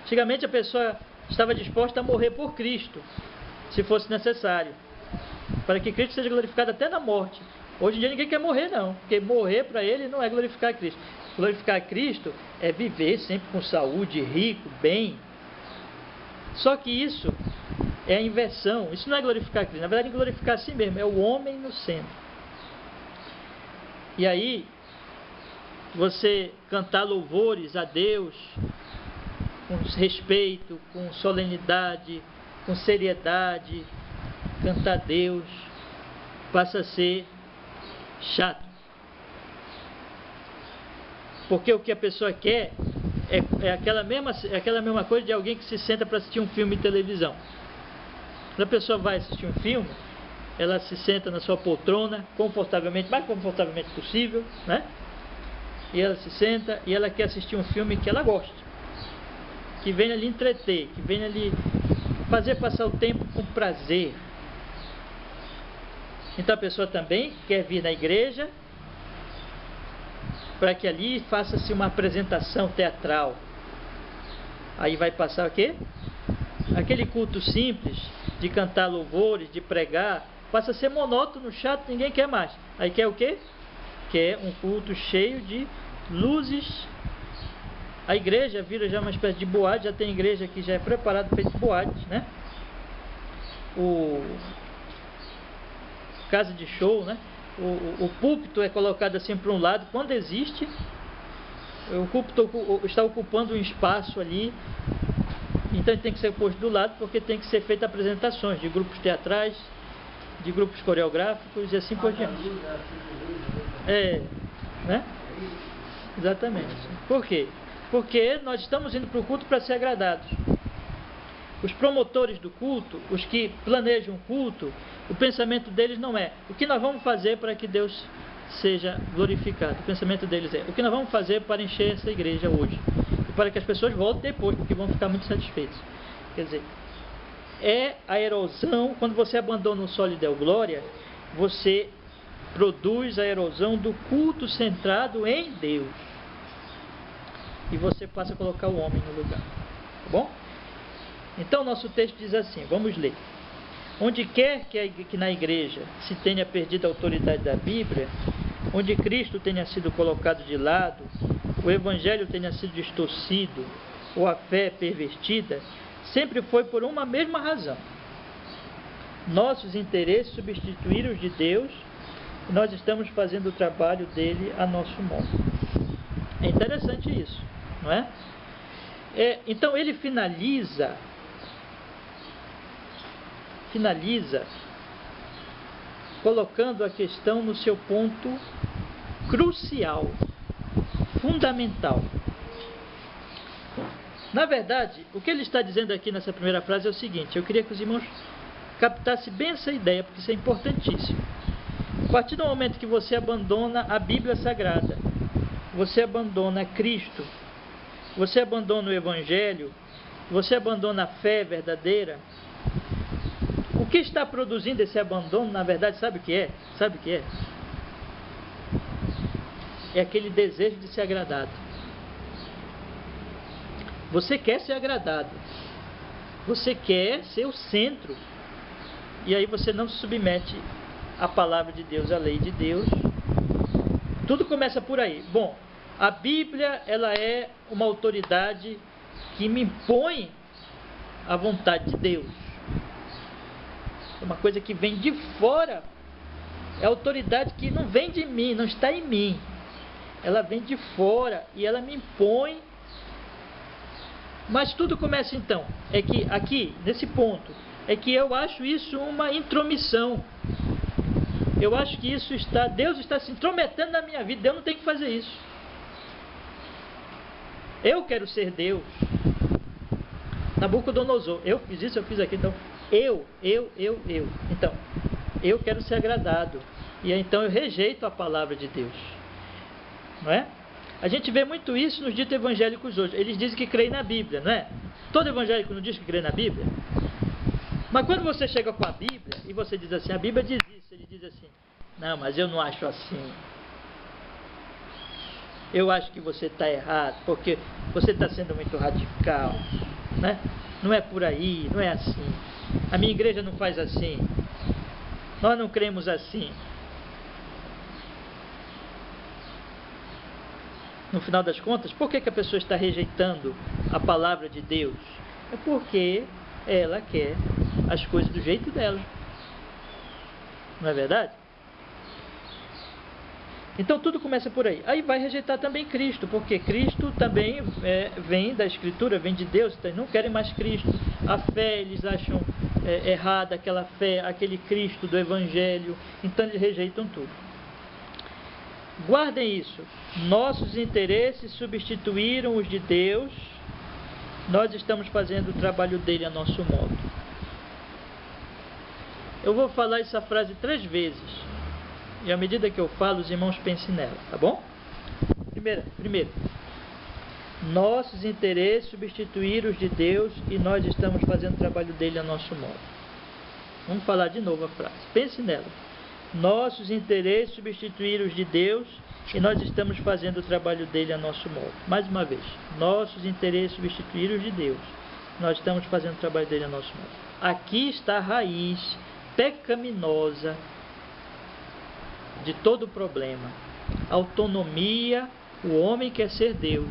Antigamente a pessoa estava disposta a morrer por Cristo, se fosse necessário, para que Cristo seja glorificado até na morte. Hoje em dia ninguém quer morrer não, porque morrer para ele não é glorificar Cristo. Glorificar Cristo é viver sempre com saúde, rico, bem. Só que isso é a inversão, isso não é glorificar Cristo, na verdade é glorificar a si mesmo, é o homem no centro. E aí, você cantar louvores a Deus com respeito, com solenidade, com seriedade, cantar a Deus passa a ser chato. Porque o que a pessoa quer é aquela mesma coisa de alguém que se senta para assistir um filme de televisão. Quando a pessoa vai assistir um filme, ela se senta na sua poltrona, confortavelmente, mais confortavelmente possível, né? E ela se senta e ela quer assistir um filme que ela gosta, que venha lhe entreter, que venha lhe fazer passar o tempo com prazer. Então a pessoa também quer vir na igreja para que ali faça-se uma apresentação teatral. Aí vai passar o quê? Aquele culto simples de cantar louvores, de pregar, passa a ser monótono, chato, ninguém quer mais. Aí quer o quê? Quer um culto cheio de luzes. A igreja vira já uma espécie de boate, já tem igreja que já é preparada para esse boate, né? Casa de show, né? O púlpito é colocado assim para um lado, quando existe, o púlpito está ocupando um espaço ali, então ele tem que ser posto do lado, porque tem que ser feitas apresentações de grupos teatrais, de grupos coreográficos e assim por diante. Né? Exatamente. Por quê? Porque nós estamos indo para o culto para ser agradados. Os promotores do culto, os que planejam o culto, o pensamento deles não é o que nós vamos fazer para que Deus seja glorificado. O pensamento deles é o que nós vamos fazer para encher essa igreja hoje e para que as pessoas voltem depois, porque vão ficar muito satisfeitos. Quer dizer, é a erosão. Quando você abandona o Soli Deo Glória, você produz a erosão do culto centrado em Deus e você passa a colocar o homem no lugar. Tá bom? Então nosso texto diz assim, vamos ler: onde quer que na igreja se tenha perdido a autoridade da Bíblia, onde Cristo tenha sido colocado de lado, o Evangelho tenha sido distorcido ou a fé pervertida, sempre foi por uma mesma razão: nossos interesses substituíram os de Deus e nós estamos fazendo o trabalho dele a nosso modo. É interessante isso, não é? Então ele finaliza colocando a questão no seu ponto crucial, fundamental. Na verdade, o que ele está dizendo aqui nessa primeira frase é o seguinte: eu queria que os irmãos captassem bem essa ideia, porque isso é importantíssimo. A partir do momento que você abandona a Bíblia Sagrada, você abandona Cristo, você abandona o Evangelho, você abandona a fé verdadeira, o que está produzindo esse abandono, na verdade, sabe o que é? Sabe o que é? É aquele desejo de ser agradado. Você quer ser agradado. Você quer ser o centro. E aí você não se submete à palavra de Deus, à lei de Deus. Tudo começa por aí. Bom, a Bíblia, ela é uma autoridade que me impõe a vontade de Deus. É uma coisa que vem de fora. É autoridade que não vem de mim, não está em mim. Ela vem de fora e ela me impõe. Mas tudo começa então, é que aqui, nesse ponto, é que eu acho isso uma intromissão. Eu acho que isso Deus está se intrometendo na minha vida. Deus não tem que fazer isso. Eu quero ser Deus. Nabucodonosor, eu fiz isso, eu fiz aquilo, então eu. Então, eu quero ser agradado. E então eu rejeito a palavra de Deus. Não é? A gente vê muito isso nos ditos evangélicos hoje. Eles dizem que creem na Bíblia, não é? Todo evangélico não diz que crê na Bíblia? Mas quando você chega com a Bíblia e você diz assim, a Bíblia diz isso, ele diz assim, não, mas eu não acho assim. Eu acho que você está errado, porque você está sendo muito radical, né? Não é por aí, não é assim. A minha igreja não faz assim. Nós não cremos assim. No final das contas, por que a pessoa está rejeitando a palavra de Deus? É porque ela quer as coisas do jeito dela. Não é verdade? Então tudo começa por aí. Aí vai rejeitar também Cristo, porque Cristo também vem da Escritura, vem de Deus, então eles não querem mais Cristo. A fé eles acham errada, aquela fé, aquele Cristo do Evangelho, então eles rejeitam tudo. Guardem isso. Nossos interesses substituíram os de Deus. Nós estamos fazendo o trabalho dele a nosso modo. Eu vou falar essa frase 3 vezes. E à medida que eu falo, os irmãos pensem nela, tá bom? Primeiro. Nossos interesses substituíram os de Deus e nós estamos fazendo o trabalho dele a nosso modo. Vamos falar de novo a frase. Pense nela. Nossos interesses substituíram os de Deus e nós estamos fazendo o trabalho dele a nosso modo. Mais uma vez. Nossos interesses substituíram os de Deus. Nós estamos fazendo o trabalho dele a nosso modo. Aqui está a raiz pecaminosa de todo o problema. Autonomia. O homem quer ser Deus.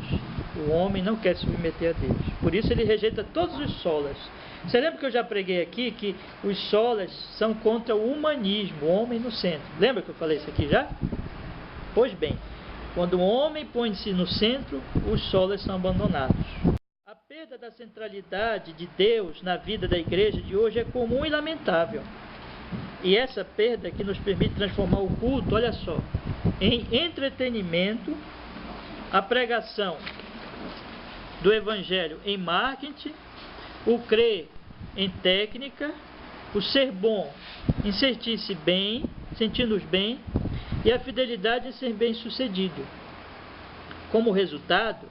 O homem não quer se submeter a Deus. Por isso ele rejeita todos os solas. Você lembra que eu já preguei aqui que os solas são contra o humanismo, o homem no centro. Lembra que eu falei isso aqui já? Pois bem, quando o homem põe-se no centro, os solas são abandonados. A perda da centralidade de Deus na vida da igreja de hoje é comum e lamentável. E essa perda que nos permite transformar o culto, olha só, em entretenimento, a pregação do Evangelho em marketing, o crer em técnica, o ser bom em sentir-se bem, sentindo-os bem, e a fidelidade em ser bem sucedido. Como resultado,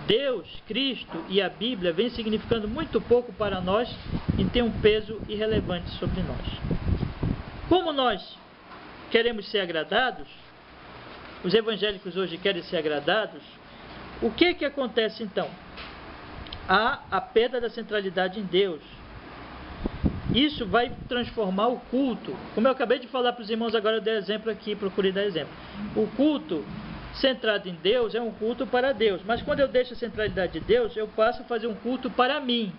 Deus, Cristo e a Bíblia vêm significando muito pouco para nós e têm um peso irrelevante sobre nós. Como nós queremos ser agradados, os evangélicos hoje querem ser agradados, o que acontece então? Há a perda da centralidade em Deus. Isso vai transformar o culto. Como eu acabei de falar para os irmãos agora, eu dei exemplo aqui, procurei dar exemplo. O culto centrado em Deus é um culto para Deus. Mas quando eu deixo a centralidade de Deus, eu passo a fazer um culto para mim,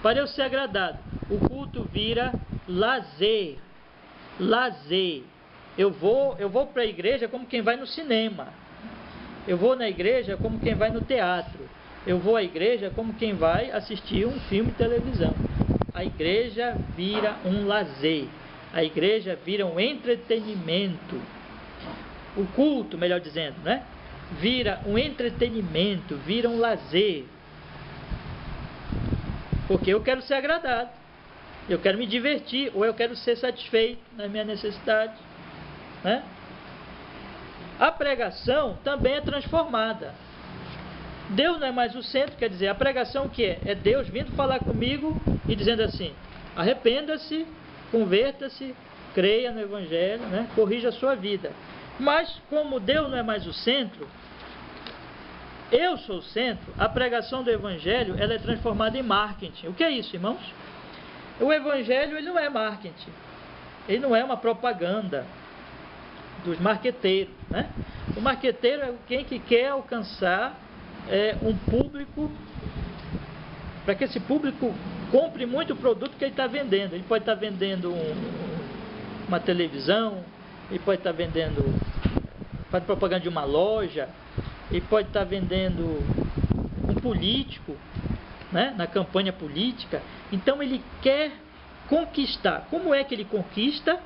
para eu ser agradado. O culto vira lazer. Lazer. Eu vou para a igreja como quem vai no cinema. Eu vou na igreja como quem vai no teatro. Eu vou à igreja como quem vai assistir um filme de televisão. A igreja vira um lazer. A igreja vira um entretenimento. O culto, melhor dizendo, né? Vira um entretenimento, vira um lazer. Porque eu quero ser agradado. Eu quero me divertir, ou eu quero ser satisfeito nas minhas necessidades, né? A pregação também é transformada. Deus não é mais o centro, quer dizer, a pregação o que é? É Deus vindo falar comigo e dizendo assim: arrependa-se, converta-se, creia no Evangelho, né? Corrija a sua vida. Mas como Deus não é mais o centro, eu sou o centro, a pregação do Evangelho ela é transformada em marketing. O que é isso, irmãos? O Evangelho ele não é marketing, ele não é uma propaganda dos marqueteiros, né? O marqueteiro é quem que quer alcançar um público, para que esse público compre muito produto que ele está vendendo. Ele pode estar vendendo uma televisão, ele pode estar vendendo, faz propaganda de uma loja, ele pode estar vendendo um político, né, na campanha política. Então ele quer conquistar. Como é que ele conquista?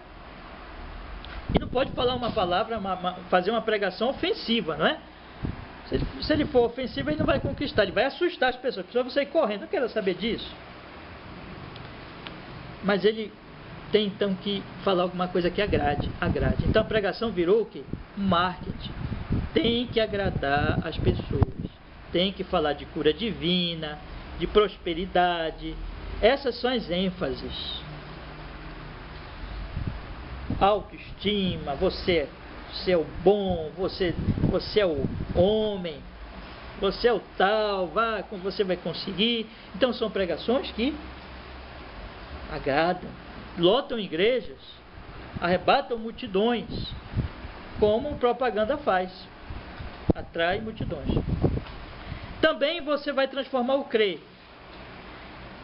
E não pode falar uma palavra, fazer uma pregação ofensiva, não é? Se ele for ofensivo, ele não vai conquistar, ele vai assustar as pessoas. As pessoas vão sair correndo, não quero saber disso. Mas ele tem então que falar alguma coisa que agrade. Então a pregação virou o quê? Marketing. Tem que agradar as pessoas. Tem que falar de cura divina, de prosperidade. Essas são as ênfases. Autoestima, você é o bom, você é o homem, você é o tal, você vai conseguir. Então são pregações que agradam, lotam igrejas, arrebatam multidões, como propaganda faz, atrai multidões. Também você vai transformar o crer.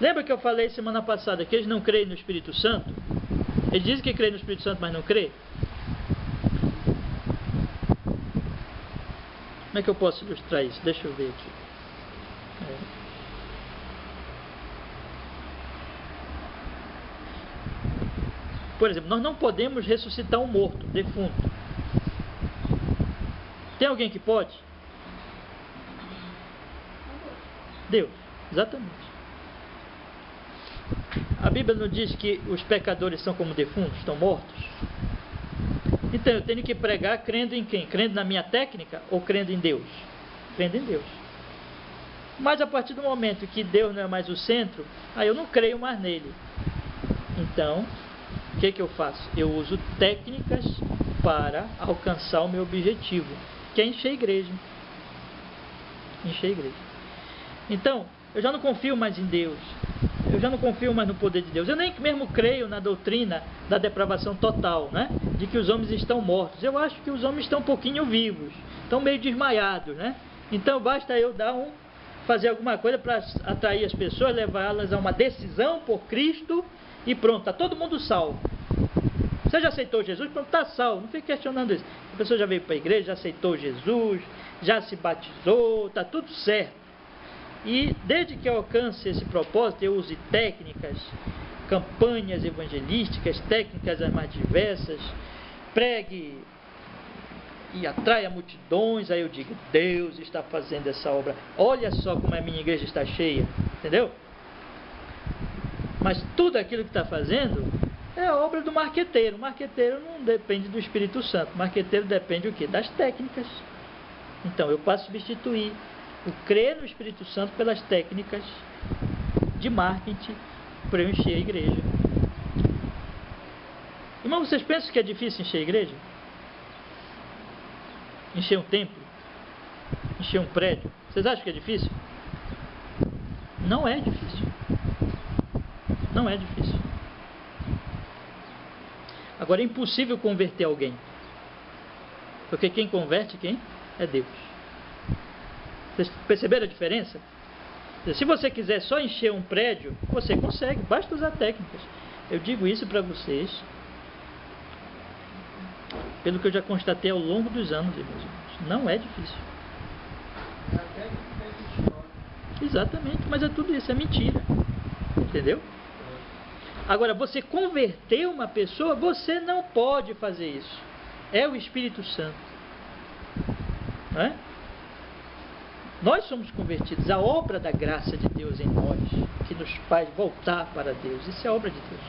Lembra que eu falei semana passada que eles não creem no Espírito Santo? Eles dizem que creem no Espírito Santo, mas não creem? Como é que eu posso ilustrar isso? Deixa eu ver aqui. Por exemplo, nós não podemos ressuscitar um morto, defunto. Tem alguém que pode? Deus, exatamente. A Bíblia não diz que os pecadores são como defuntos, estão mortos? Então eu tenho que pregar crendo em quem? Crendo na minha técnica ou crendo em Deus? Crendo em Deus. Mas a partir do momento que Deus não é mais o centro, aí eu não creio mais nele. Então, o que eu faço? Eu uso técnicas para alcançar o meu objetivo, que é encher a igreja. Encher a igreja. Então, eu já não confio mais em Deus. Eu já não confio mais no poder de Deus. Eu nem mesmo creio na doutrina da depravação total, né? De que os homens estão mortos. Eu acho que os homens estão um pouquinho vivos, estão meio desmaiados, né? Então basta eu fazer alguma coisa para atrair as pessoas, levá-las a uma decisão por Cristo e pronto, está todo mundo salvo. Você já aceitou Jesus? Pronto, está salvo. Não fique questionando isso. A pessoa já veio para a igreja, já aceitou Jesus, já se batizou, está tudo certo. E desde que eu alcance esse propósito, eu use técnicas, campanhas evangelísticas, técnicas as mais diversas, pregue e atraia multidões, aí eu digo, Deus está fazendo essa obra. Olha só como a minha igreja está cheia, entendeu? Mas tudo aquilo que está fazendo é a obra do marqueteiro. O marqueteiro não depende do Espírito Santo. O marqueteiro depende o quê? Das técnicas. Então eu passo a substituir o crer no Espírito Santo pelas técnicas de marketing para eu encher a igreja. Irmão, vocês pensam que é difícil encher a igreja? Encher um templo? Encher um prédio? Vocês acham que é difícil? Não é difícil. Não é difícil. Agora é impossível converter alguém. Porque quem converte quem? É Deus. Vocês perceberam a diferença? Se você quiser só encher um prédio, você consegue, basta usar técnicas. Eu digo isso para vocês, pelo que eu já constatei ao longo dos anos, meus irmãos. Não é difícil. Exatamente, mas é tudo isso, é mentira. Entendeu? Agora, você converter uma pessoa, você não pode fazer isso. É o Espírito Santo. Não é? Nós somos convertidos, a obra da graça de Deus em nós, que nos faz voltar para Deus. Isso é a obra de Deus.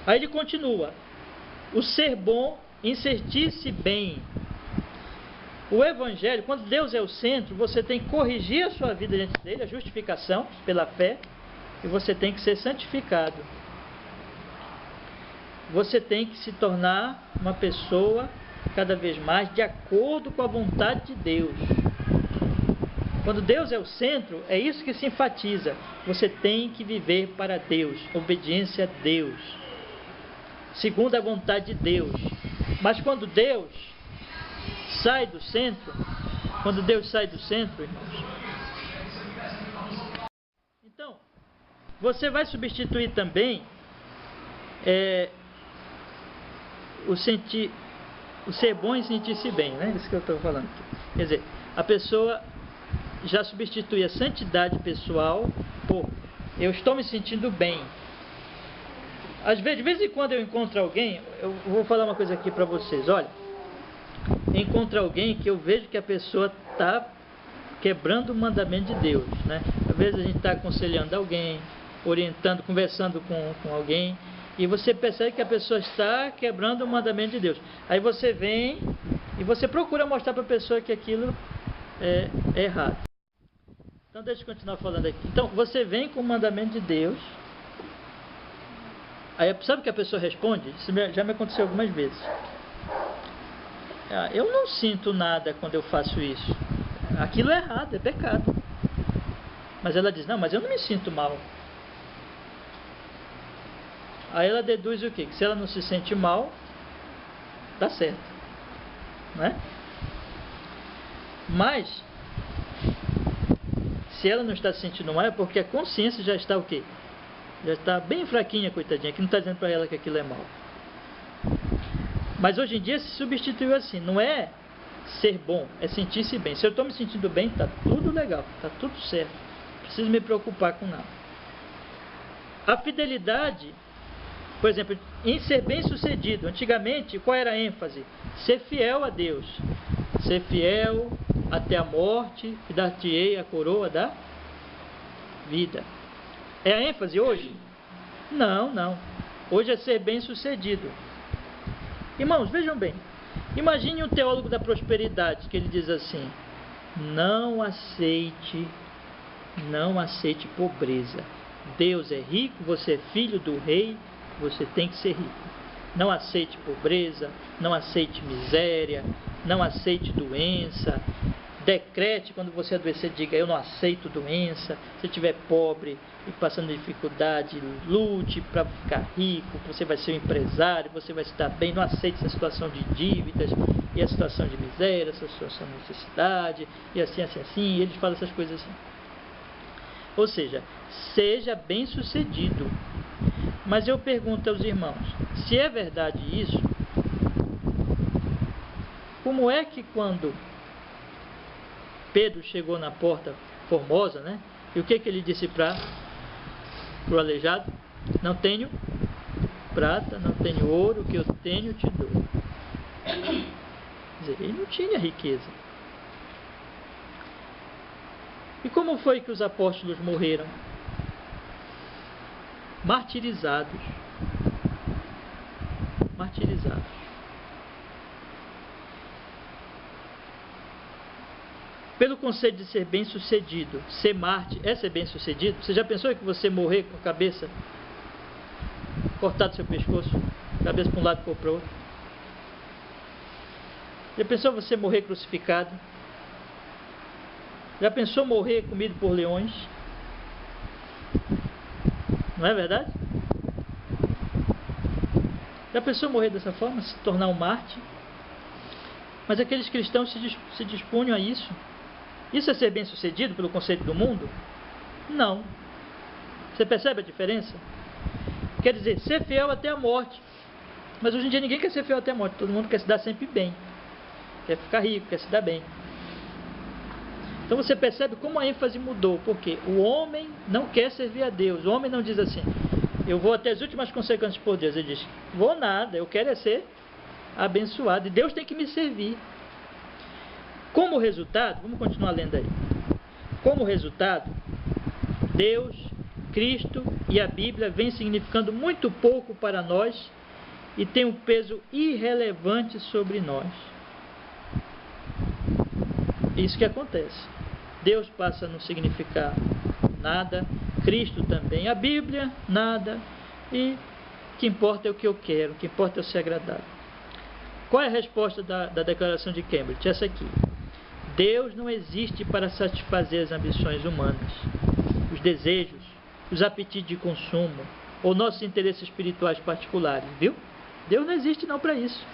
Aí ele continua: o ser bom em sentir-se bem. O Evangelho, quando Deus é o centro, você tem que corrigir a sua vida diante dele, a justificação pela fé, e você tem que ser santificado. Você tem que se tornar uma pessoa cada vez mais de acordo com a vontade de Deus. Quando Deus é o centro, é isso que se enfatiza. Você tem que viver para Deus, obediência a Deus, segundo a vontade de Deus. Mas quando Deus sai do centro, irmãos, então, você vai substituir também o ser bom e sentir-se bem, né? Isso que eu estou falando aqui. Quer dizer, a pessoa já substitui a santidade pessoal por eu estou me sentindo bem. Às vezes, de vez em quando eu encontro alguém, eu vou falar uma coisa aqui para vocês, olha, encontro alguém que eu vejo que a pessoa está quebrando o mandamento de Deus, né? Às vezes a gente está aconselhando alguém, orientando, conversando com alguém, e você percebe que a pessoa está quebrando o mandamento de Deus. Aí você vem e você procura mostrar para a pessoa que aquilo é errado. Então deixa eu continuar falando aqui. Então você vem com o mandamento de Deus. Aí sabe o que a pessoa responde? Isso já me aconteceu algumas vezes. Eu não sinto nada quando eu faço isso. Aquilo é errado, é pecado. Mas ela diz, não, mas eu não me sinto mal. Aí ela deduz o quê? Que se ela não se sente mal, dá certo, né? Mas se ela não está se sentindo mal, é porque a consciência já está o quê? Já está bem fraquinha, coitadinha, que não está dizendo para ela que aquilo é mal. Mas hoje em dia se substituiu assim, não é ser bom, é sentir-se bem. Se eu estou me sentindo bem, está tudo legal, está tudo certo, não preciso me preocupar com nada. A fidelidade, por exemplo, em ser bem sucedido. Antigamente, qual era a ênfase? Ser fiel a Deus. Ser fiel até a morte e dar-te-ei a coroa da vida. É a ênfase hoje? Não, não. Hoje é ser bem sucedido. Irmãos, vejam bem. Imagine um teólogo da prosperidade que ele diz assim: não aceite pobreza. Deus é rico, você é filho do rei, você tem que ser rico. Não aceite pobreza, não aceite miséria, não aceite doença. Decrete, quando você adoecer, diga: eu não aceito doença. Se estiver pobre e passando dificuldade, lute para ficar rico. Você vai ser um empresário, você vai se dar bem. Não aceite essa situação de dívidas e a situação de miséria, essa situação de necessidade e assim. E eles falam essas coisas assim. Ou seja, seja bem sucedido. Mas eu pergunto aos irmãos, se é verdade isso, como é que quando Pedro chegou na porta formosa, né? E o que ele disse para o aleijado? Não tenho prata, não tenho ouro, o que eu tenho te dou. Quer dizer, ele não tinha riqueza. E como foi que os apóstolos morreram? Martirizados. Pelo conceito de ser bem sucedido, ser mártir é ser bem sucedido? Você já pensou que você morrer com a cabeça cortada do seu pescoço, cabeça para um lado e para o outro? Já pensou você morrer crucificado? Já pensou morrer comido por leões? Não é verdade? Já pensou morrer dessa forma, se tornar um mártir? Mas aqueles cristãos se dispunham a isso. Isso é ser bem sucedido pelo conceito do mundo? Não. Você percebe a diferença? Quer dizer, ser fiel até a morte. Mas hoje em dia ninguém quer ser fiel até a morte. Todo mundo quer se dar sempre bem. Quer ficar rico, quer se dar bem. Então você percebe como a ênfase mudou. Porque o homem não quer servir a Deus. O homem não diz assim: eu vou até as últimas consequências por Deus. Ele diz: vou nada, eu quero é ser abençoado. E Deus tem que me servir. Como resultado, vamos continuar lendo aí. Como resultado, Deus, Cristo e a Bíblia vêm significando muito pouco para nós e tem um peso irrelevante sobre nós. Isso que acontece. Deus passa a não significar nada, Cristo também, a Bíblia, nada, e o que importa é o que eu quero, o que importa é eu ser agradável. Qual é a resposta da declaração de Cambridge? Essa aqui. Deus não existe para satisfazer as ambições humanas, os desejos, os apetites de consumo ou nossos interesses espirituais particulares, viu? Deus não existe não para isso.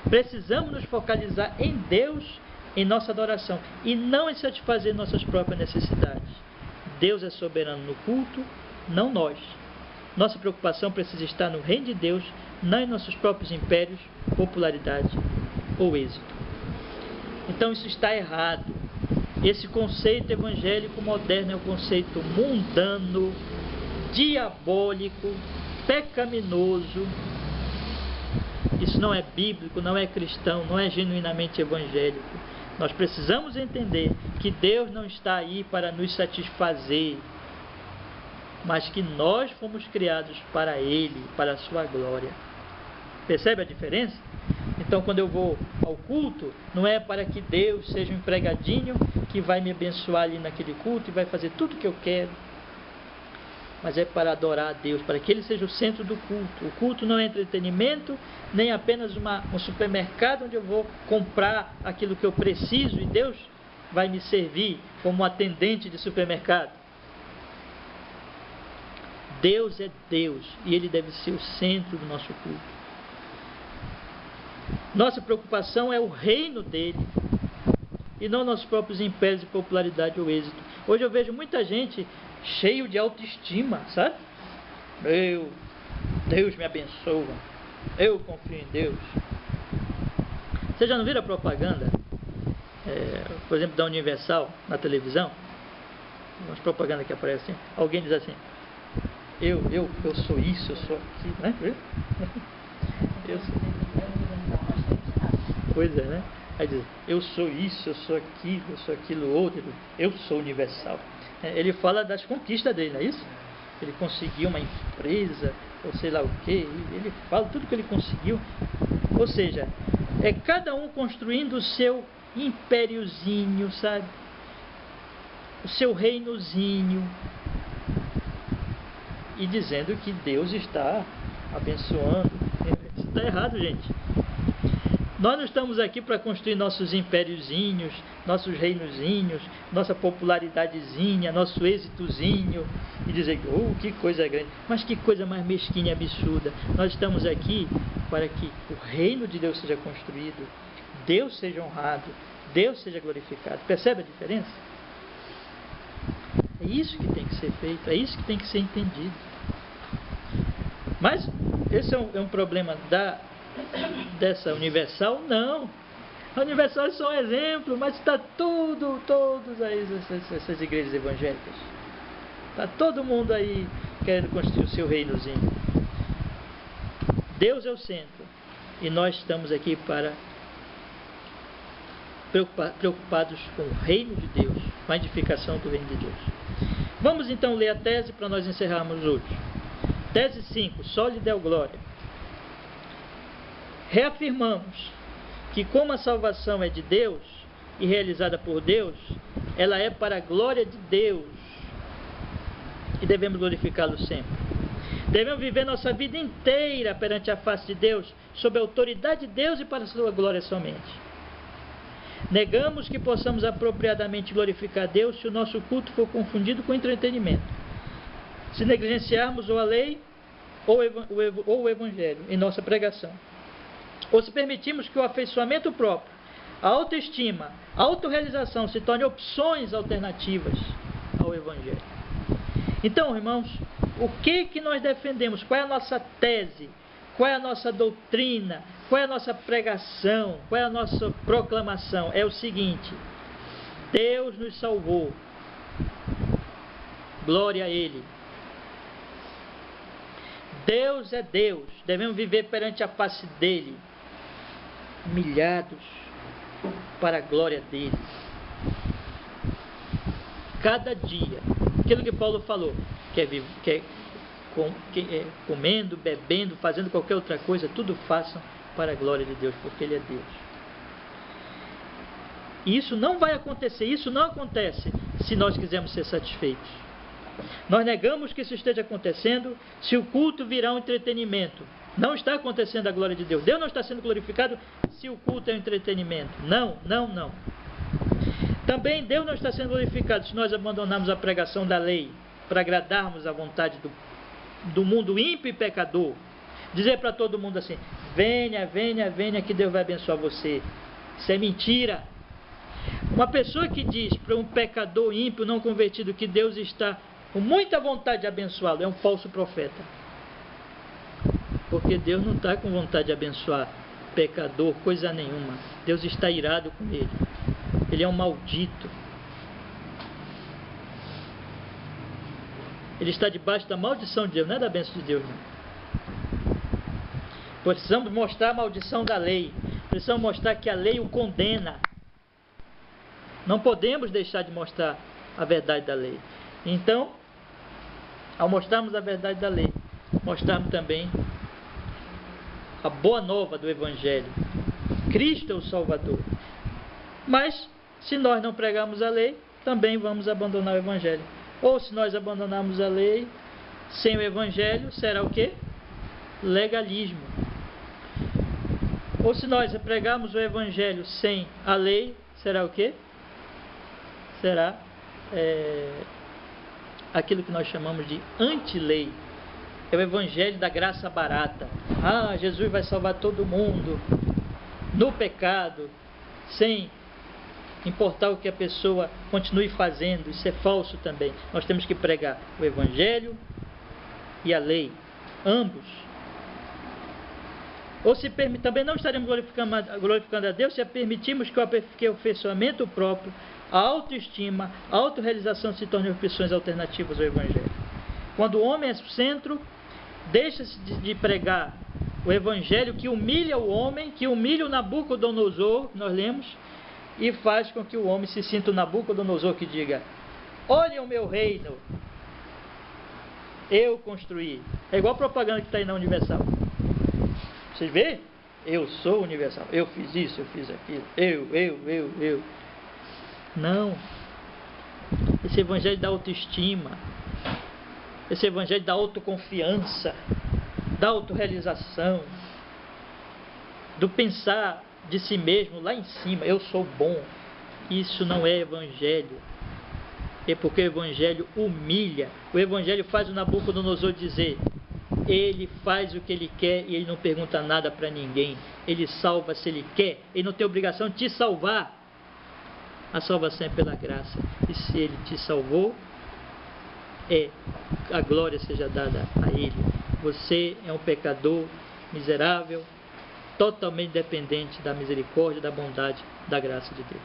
Precisamos nos focalizar em Deus, em nossa adoração, e não em satisfazer nossas próprias necessidades. Deus é soberano no culto, não nós. Nossa preocupação precisa estar no reino de Deus, não em nossos próprios impérios, popularidade ou êxito. Então isso está errado. Esse conceito evangélico moderno é um conceito mundano, diabólico, pecaminoso. Isso não é bíblico, não é cristão, não é genuinamente evangélico. Nós precisamos entender que Deus não está aí para nos satisfazer, mas que nós fomos criados para Ele, para a sua glória. Percebe a diferença? Então, quando eu vou ao culto, não é para que Deus seja um empregadinho que vai me abençoar ali naquele culto e vai fazer tudo o que eu quero, mas é para adorar a Deus, para que Ele seja o centro do culto. O culto não é entretenimento, nem apenas um supermercado onde eu vou comprar aquilo que eu preciso e Deus vai me servir como um atendente de supermercado. Deus é Deus e Ele deve ser o centro do nosso culto. Nossa preocupação é o reino dele e não nossos próprios impérios de popularidade ou êxito. Hoje eu vejo muita gente cheio de autoestima, sabe? Deus me abençoa, eu confio em Deus. Você já não viram a propaganda, por exemplo, da Universal na televisão? Umas propagandas que aparecem, alguém diz assim: eu sou isso, eu sou aquilo, né? Eu sou... Pois é, né? Aí diz, eu sou isso, eu sou aquilo outro, eu sou universal. Ele fala das conquistas dele, não é isso? Ele conseguiu uma empresa, ou sei lá o que, ele fala tudo que ele conseguiu. Ou seja, é cada um construindo o seu impériozinho, sabe? O seu reinozinho. E dizendo que Deus está abençoando. Isso está errado, gente. Nós não estamos aqui para construir nossos impériozinhos, nossos reinozinhos, nossa popularidadezinha, nosso êxitozinho e dizer, que coisa grande, mas que coisa mais mesquinha e absurda. Nós estamos aqui para que o reino de Deus seja construído, Deus seja honrado, Deus seja glorificado. Percebe a diferença? É isso que tem que ser feito, é isso que tem que ser entendido. Mas esse é um problema dessa Universal? Não. A Universal é só um exemplo, mas está todas aí essas igrejas evangélicas. Está todo mundo aí querendo construir o seu reinozinho. Deus é o centro e nós estamos aqui para preocupados com o reino de Deus, com a edificação do reino de Deus. Vamos então ler a tese para nós encerrarmos hoje. Tese 5, sólida é glória. Reafirmamos que como a salvação é de Deus e realizada por Deus, ela é para a glória de Deus e devemos glorificá-lo sempre. Devemos viver nossa vida inteira perante a face de Deus, sob a autoridade de Deus e para a sua glória somente. Negamos que possamos apropriadamente glorificar Deus se o nosso culto for confundido com entretenimento, se negligenciarmos ou a lei ou o evangelho em nossa pregação, ou se permitirmos que o afeiçoamento próprio, a autoestima, a autorrealização se tornem opções alternativas ao evangelho. Então, irmãos, o que nós defendemos? Qual é a nossa tese? Qual é a nossa doutrina? Qual é a nossa pregação? Qual é a nossa proclamação? É o seguinte: Deus nos salvou. Glória a Ele. Deus é Deus. Devemos viver perante a face dEle, humilhados, para a glória dele. Cada dia, aquilo que Paulo falou, comendo, bebendo, fazendo qualquer outra coisa, tudo façam para a glória de Deus, porque Ele é Deus. E isso não vai acontecer, isso não acontece se nós quisermos ser satisfeitos. Nós negamos que isso esteja acontecendo se o culto virar um entretenimento. Não está acontecendo a glória de Deus. Deus não está sendo glorificado se o culto é um entretenimento. Não, não, não. Também Deus não está sendo glorificado se nós abandonarmos a pregação da lei para agradarmos a vontade do mundo ímpio e pecador. Dizer para todo mundo assim: venha, venha, venha que Deus vai abençoar você. Isso é mentira. Uma pessoa que diz para um pecador ímpio não convertido que Deus está com muita vontade de abençoá-lo é um falso profeta. Porque Deus não está com vontade de abençoar pecador, coisa nenhuma. Deus está irado com ele. Ele é um maldito. Ele está debaixo da maldição de Deus, não é da bênção de Deus, não. Precisamos mostrar a maldição da lei. Precisamos mostrar que a lei o condena. Não podemos deixar de mostrar a verdade da lei. Então, ao mostrarmos a verdade da lei, mostrarmos também a boa nova do Evangelho. Cristo é o Salvador. Mas, se nós não pregarmos a lei, também vamos abandonar o Evangelho. Ou se nós abandonarmos a lei sem o Evangelho, será o quê? Legalismo. Ou se nós pregarmos o Evangelho sem a lei, será o quê? Será aquilo que nós chamamos de anti-lei. É o Evangelho da graça barata. Ah, Jesus vai salvar todo mundo no pecado, sem importar o que a pessoa continue fazendo. Isso é falso também. Nós temos que pregar o Evangelho e a lei, ambos. Ou se também não estaremos glorificando a Deus se permitirmos que o aperfeiçoamento próprio, a autoestima, a autorrealização se tornem opções alternativas ao Evangelho. Quando o homem é o centro, deixa-se de pregar o Evangelho que humilha o homem, que humilha o Nabucodonosor, nós lemos, e faz com que o homem se sinta o Nabucodonosor que diga: olhem o meu reino, eu construí. É igual a propaganda que está aí na Universal. Vocês veem? Eu sou universal, eu fiz isso, eu fiz aquilo, eu. Não. Esse Evangelho da autoestima, esse Evangelho da autoconfiança, da autorrealização, do pensar de si mesmo lá em cima, eu sou bom. Isso não é Evangelho. É porque o Evangelho humilha. O Evangelho faz o Nabucodonosor dizer: ele faz o que ele quer e ele não pergunta nada para ninguém. Ele salva se ele quer. Ele não tem obrigação de te salvar. A salvação é pela graça. E se ele te salvou, a glória seja dada a ele. Você é um pecador miserável, totalmente dependente da misericórdia, da bondade, da graça de Deus.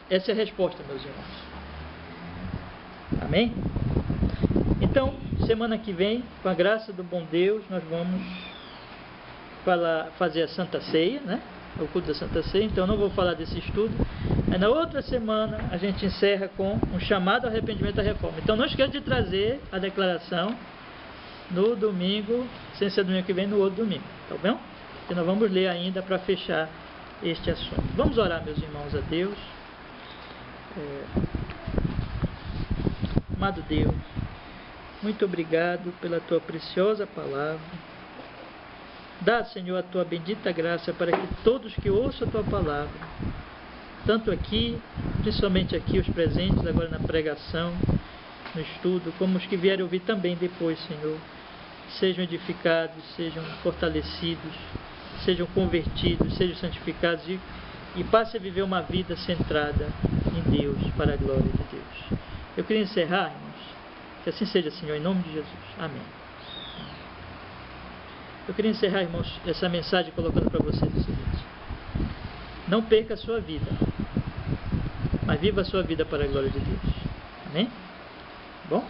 Essa é a resposta, meus irmãos. Amém? Então, semana que vem, com a graça do bom Deus, nós vamos fazer a Santa Ceia, né? O culto da Santa Ceia. Então, eu não vou falar desse estudo. Aí, na outra semana, a gente encerra com um chamado ao arrependimento da reforma. Então, não esqueça de trazer a declaração no domingo, sem ser domingo que vem, no outro domingo. Tá bom? Porque nós vamos ler ainda para fechar este assunto. Vamos orar, meus irmãos, a Deus. Amado Deus, muito obrigado pela tua preciosa palavra. Dá, Senhor, a tua bendita graça para que todos que ouçam a tua palavra, tanto aqui, principalmente aqui os presentes agora na pregação, no estudo, como os que vierem ouvir também depois, Senhor, sejam edificados, sejam fortalecidos, sejam convertidos, sejam santificados e passem a viver uma vida centrada em Deus, para a glória de Deus. Eu queria encerrar, irmãos, que assim seja, Senhor, em nome de Jesus. Amém. Eu queria encerrar, irmãos, essa mensagem colocando para vocês o seguinte: não perca a sua vida, mas viva a sua vida para a glória de Deus. Amém? Bom?